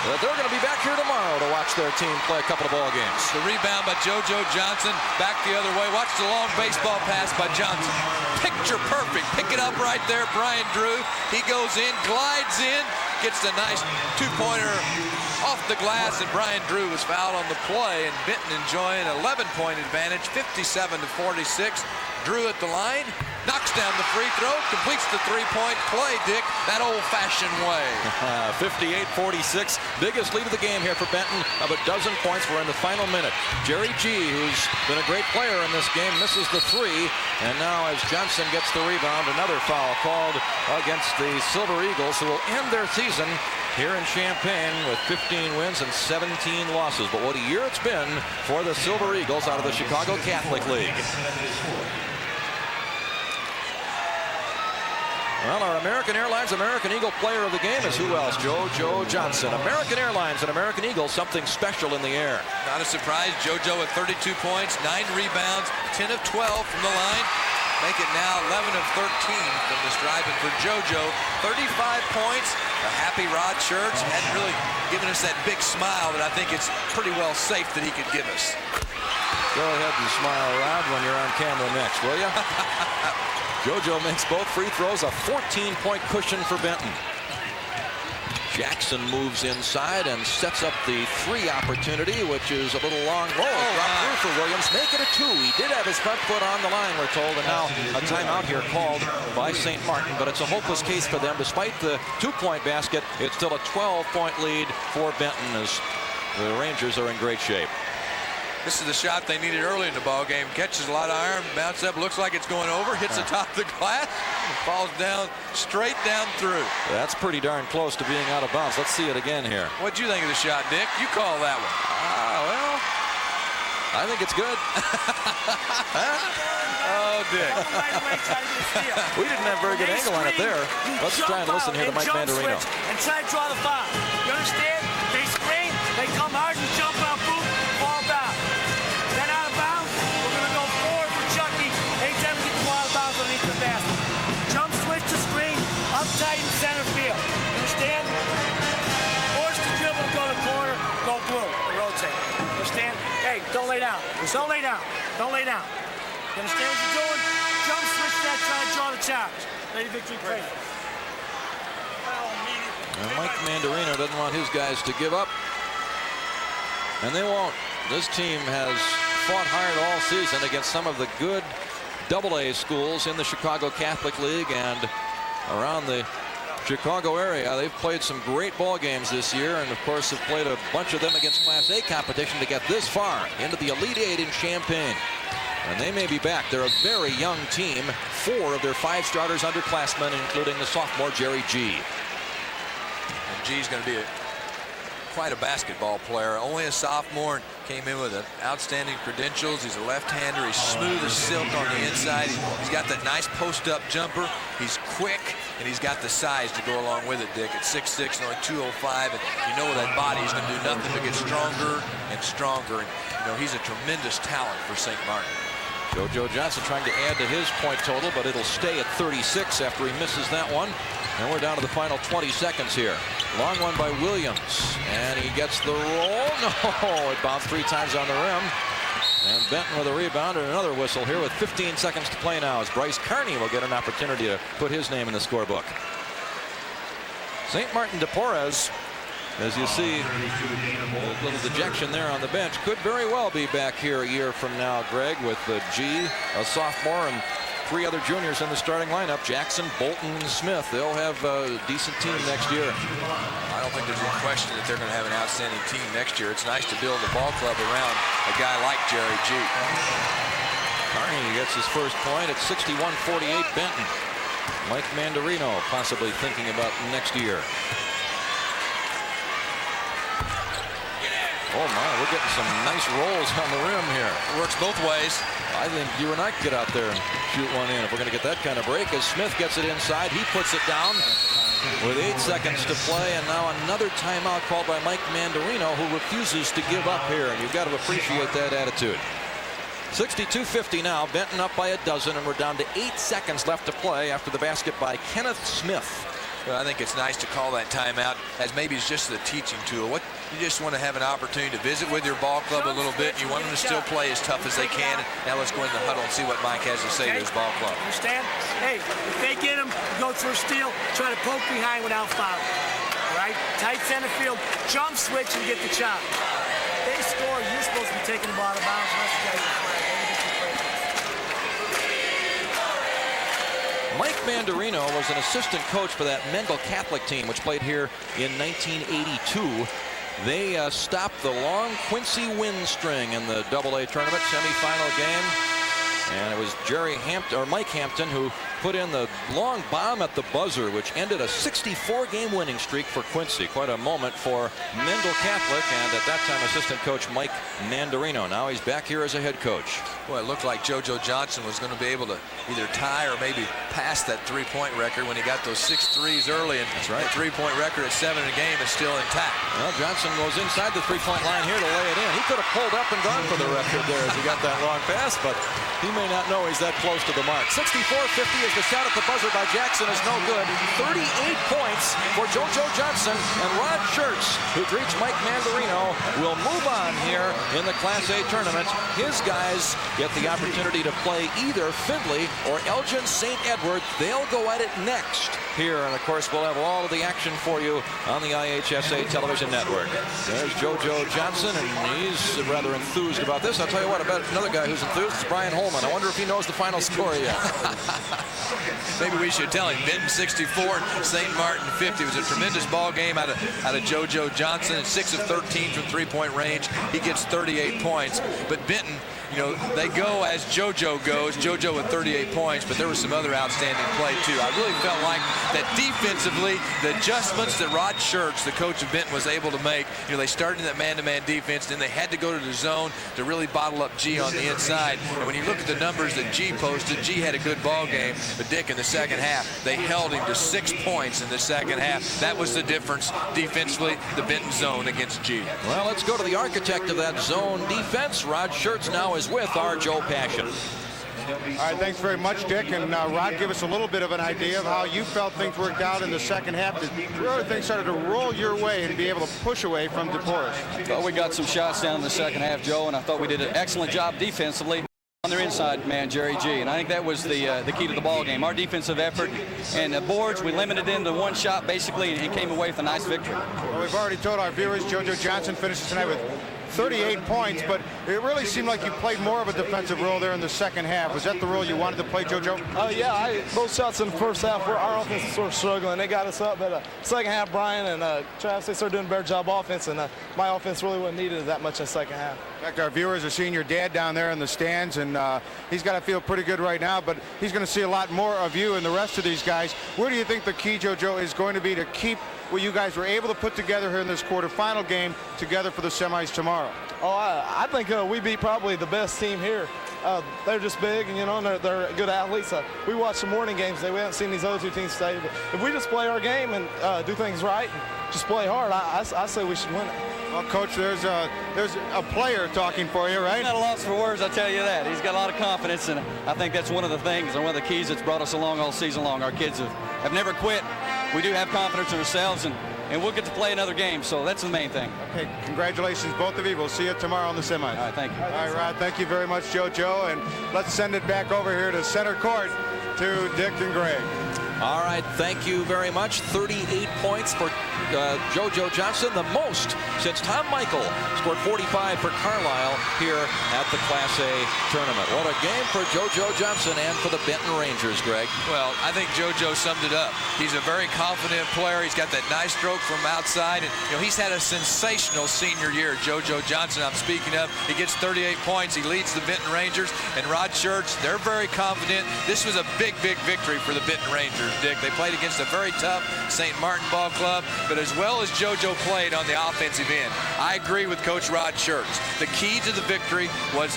that they're going to be back here tomorrow to watch their team play a couple of ball games. The rebound by JoJo Johnson, back the other way. Watch the long baseball pass by Johnson. Picture perfect. Pick it up right there, Brian Drew. He goes in, glides in, gets a nice two-pointer off the glass, and Brian Drew was fouled on the play, and Benton enjoying an 11-point advantage, 57-46. Drew at the line, knocks down the free throw, completes the three-point play, Dick, that old-fashioned way. 58-46, biggest lead of the game here for Benton of a dozen points. We're in the final minute. Jerry G, who's been a great player in this game, misses the three, and now as Johnson gets the rebound, another foul called against the Silver Eagles, who will end their season here in Champaign with 15 wins and 17 losses. But what a year it's been for the Silver Eagles out of the Chicago Catholic League. Well, our American Airlines American Eagle player of the game is who else? JoJo Johnson. American Airlines and American Eagle, something special in the air. Not a surprise. JoJo with 32 points, 9 rebounds, 10 of 12 from the line. Make it now 11 of 13 from this drive. And for JoJo, 35 points, a happy Rod Church. Hadn't really given us that big smile that I think it's pretty well safe that he could give us. Go ahead and smile, Rod, when you're on camera next, will you? JoJo makes both free throws, a 14-point cushion for Benton. Jackson moves inside and sets up the three opportunity, which is a little long. Drop through for Williams. Make it a 2. He did have his front foot on the line, we're told, and now a timeout here called by St. Martin. But it's a hopeless case for them. Despite the 2-point basket, it's still a 12-point lead for Benton as the Rangers are in great shape. This is the shot they needed early in the ball game. Catches a lot of iron, bounce up, looks like it's going over, hits the top of the glass, falls down, straight down through. That's pretty darn close to being out of bounds. Let's see it again here. What'd you think of the shot, Dick? You call that one. Well, I think it's good. Oh, Dick. We didn't have very good angle on it there. Let's try and listen here to Mike Mandarino. And try to draw the foul. You understand? They screen, they come hard and jump out, boom, fall down. Then out of bounds, we're going to go forward for Chucky. Anytime we get the ball out of bounds underneath the basket. Jump switch to screen, up tight in center field. You understand? Force the dribble, go to the corner, go blue, rotate. You understand? Hey, don't lay down. Don't lay down. Don't lay down. You understand what you're doing? Jump switch that, try to draw the charge. Lady Victory Crazy. And Mike Mandarino doesn't want his guys to give up. And they won't. This team has fought hard all season against some of the good AA schools in the Chicago Catholic League and around the Chicago area. They've played some great ball games this year, and of course have played a bunch of them against Class A competition to get this far into the Elite Eight in Champaign. And they may be back. They're a very young team. 4 of their 5 starters underclassmen, including the sophomore Jerry G. And G's going to be quite a basketball player. Only a sophomore, came in with outstanding credentials. He's a left-hander. He's smooth as silk on the inside. He's got that nice post-up jumper. He's quick, and he's got the size to go along with it, Dick. At 6'6", and only 205, and you know that body is going to do nothing but get stronger and stronger. And you know he's a tremendous talent for St. Martin. JoJo Johnson trying to add to his point total, but it'll stay at 36 after he misses that one. And we're down to the final 20 seconds here. Long one by Williams, and he gets the roll. No, it bounced 3 times on the rim. And Benton with a rebound and another whistle here with 15 seconds to play now as Bryce Carney will get an opportunity to put his name in the scorebook. St. Martin de Porres, as you see, a little dejection there on the bench, could very well be back here a year from now, Greg, with G, a sophomore, and 3 other juniors in the starting lineup. Jackson, Bolton, and Smith. They'll have a decent team next year. I don't think there's any question that they're going to have an outstanding team next year. It's nice to build a ball club around a guy like Jerry G. Carney gets his first point at 61-48 Benton. Mike Mandarino possibly thinking about next year. Oh my, we're getting some nice rolls on the rim here. Works both ways. I think you and I could get out there and shoot one in if we're going to get that kind of break. As Smith gets it inside, he puts it down with 8 seconds to play, and now another timeout called by Mike Mandarino, who refuses to give up here, and you've got to appreciate that attitude. 62-50 now, Benton up by a dozen, and we're down to 8 seconds left to play after the basket by Kenneth Smith. Well, I think it's nice to call that timeout as maybe it's just a teaching tool. You just want to have an opportunity to visit with your ball club a little bit. You want them to still play as tough as they can. And now let's go in the huddle and see what Mike has to say to his ball club. Understand? Hey, if they get him, go for a steal, try to poke behind without fouling. All right? Tight center field, jump switch and get the chop. If they score, you're supposed to be taking the ball out of bounds. Mike Mandarino was an assistant coach for that Mendel Catholic team, which played here in 1982. They stopped the long Quincy win string in the AA tournament semifinal game. And it was Mike Hampton who put in the long bomb at the buzzer, which ended a 64-game winning streak for Quincy. Quite a moment for Mendel Catholic, and at that time assistant coach Mike Mandarino. Now he's back here as a head coach. Well, it looked like JoJo Johnson was going to be able to either tie or maybe pass that 3-point record when he got those 6 threes early. And that's right. The 3-point record at 7 a game is still intact. Well, Johnson goes inside the 3-point line here to lay it in. He could have pulled up and gone for the record there as he got that long pass, but he may not know he's that close to the mark. 64-50 as the shot at the buzzer by Jackson is no good. 38 points for JoJo Johnson, and Rod Schertz, who reached Mike Mandarino, will move on here in the Class A tournament. His guys get the opportunity to play either Findlay or Elgin St. Edward. They'll go at it next here, and of course we'll have all of the action for you on the IHSA television network. There's JoJo Johnson, and he's rather enthused about this. I'll tell you what, about another guy who's enthused is Brian Holman. I wonder if he knows the final score yet. Maybe we should tell him. Benton 64, St. Martin 50. It was a tremendous ball game out of JoJo Johnson. 6 of 13 from 3-point range. He gets 38 points. But Benton, you know, they go as JoJo goes. JoJo with 38 points, but there was some other outstanding play too. I really felt like that defensively, the adjustments that Rod Schertz, the coach of Benton, was able to make. You know, they started in that man-to-man defense, then they had to go to the zone to really bottle up G on the inside. And when you look at the numbers that G posted, G had a good ball game, but Dick, in the second half, they held him to 6 points in the second half. That was the difference defensively, the Benton zone against G. Well, let's go to the architect of that zone defense. Rod Schertz now is with our Joe Passion. All right, thanks very much, Dick. And Rod, give us a little bit of an idea of how you felt things worked out in the second half. Did really things started to roll your way and be able to push away from de Porres? Well, we got some shots down in the second half, Joe, and I thought we did an excellent job defensively on their inside man, Jerry G. And I think that was the key to the ball game. Our defensive effort and the boards, we limited them to one shot basically and came away with a nice victory. Well, we've already told our viewers JoJo Johnson finishes tonight with 38 points, but it really seemed like you played more of a defensive role there in the second half. Was that the role you wanted to play, JoJo? Yeah, those shots in the first half, our offense was sort of struggling. They got us up, but second half, Brian and Travis, they started doing a better job offense, and my offense really wasn't needed that much in the second half. In fact, our viewers are seeing your dad down there in the stands, and he's got to feel pretty good right now, but he's going to see a lot more of you and the rest of these guys. Where do you think the key, JoJo, is going to be to keep what you guys were able to put together here in this quarterfinal game together for the semis tomorrow? Oh, I think we beat probably the best team here. They're just big, and and they're good athletes. We watched the morning games. We haven't seen these other two teams today. But if we just play our game and do things right and just play hard, I say we should win it. Well, Coach, there's a player talking for you, right? He's not a loss for words, I tell you that. He's got a lot of confidence, and I think that's one of the things and one of the keys that's brought us along all season long. Our kids have never quit. We do have confidence in ourselves, and we'll get to play another game, so that's the main thing. Okay, congratulations, both of you. We'll see you tomorrow on the semis. All right, thank you. All right, Rod, thank you very much, JoJo, and let's send it back over here to center court to Dick and Greg. All right, thank you very much. 38 points for JoJo Johnson, the most since Tom Michael scored 45 for Carlisle here at the Class A tournament. What a game for JoJo Johnson and for the Benton Rangers, Greg. Well, I think JoJo summed it up. He's a very confident player. He's got that nice stroke from outside, and he's had a sensational senior year. JoJo Johnson, I'm speaking of, he gets 38 points. He leads the Benton Rangers, and Rod Church, they're very confident. This was a big, big victory for the Benton Rangers, Dick. They played against a very tough St. Martin ball club, but as well as JoJo played on the offensive end, I agree with Coach Rod Church. The key to the victory was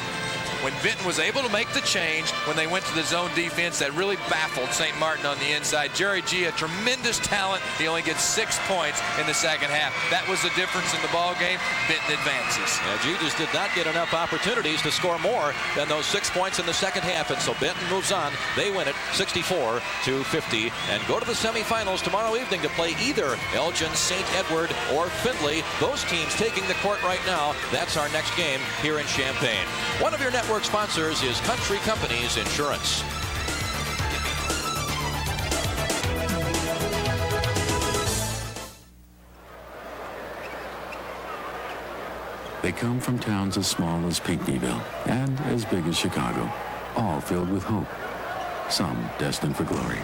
when Benton was able to make the change when they went to the zone defense that really baffled St. Martin on the inside. Jerry G, a tremendous talent. He only gets 6 points in the second half. That was the difference in the ball game. Benton advances. Yeah, G just did not get enough opportunities to score more than those 6 points in the second half, and so Benton moves on. They win it 64-50 and go to the semifinals tomorrow evening to play either Elgin, St. Edward, or Findlay. Those teams taking the court right now. That's our next game here in Champaign. One of your network sponsors is Country Companies Insurance. They come from towns as small as Pinckneyville and as big as Chicago, all filled with hope, some destined for glory.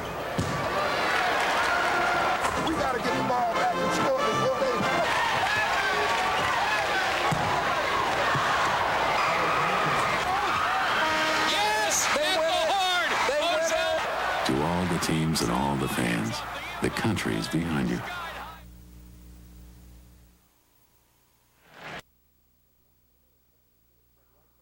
We got to get the ball back and score before they... To all the teams and all the fans, the country's behind you.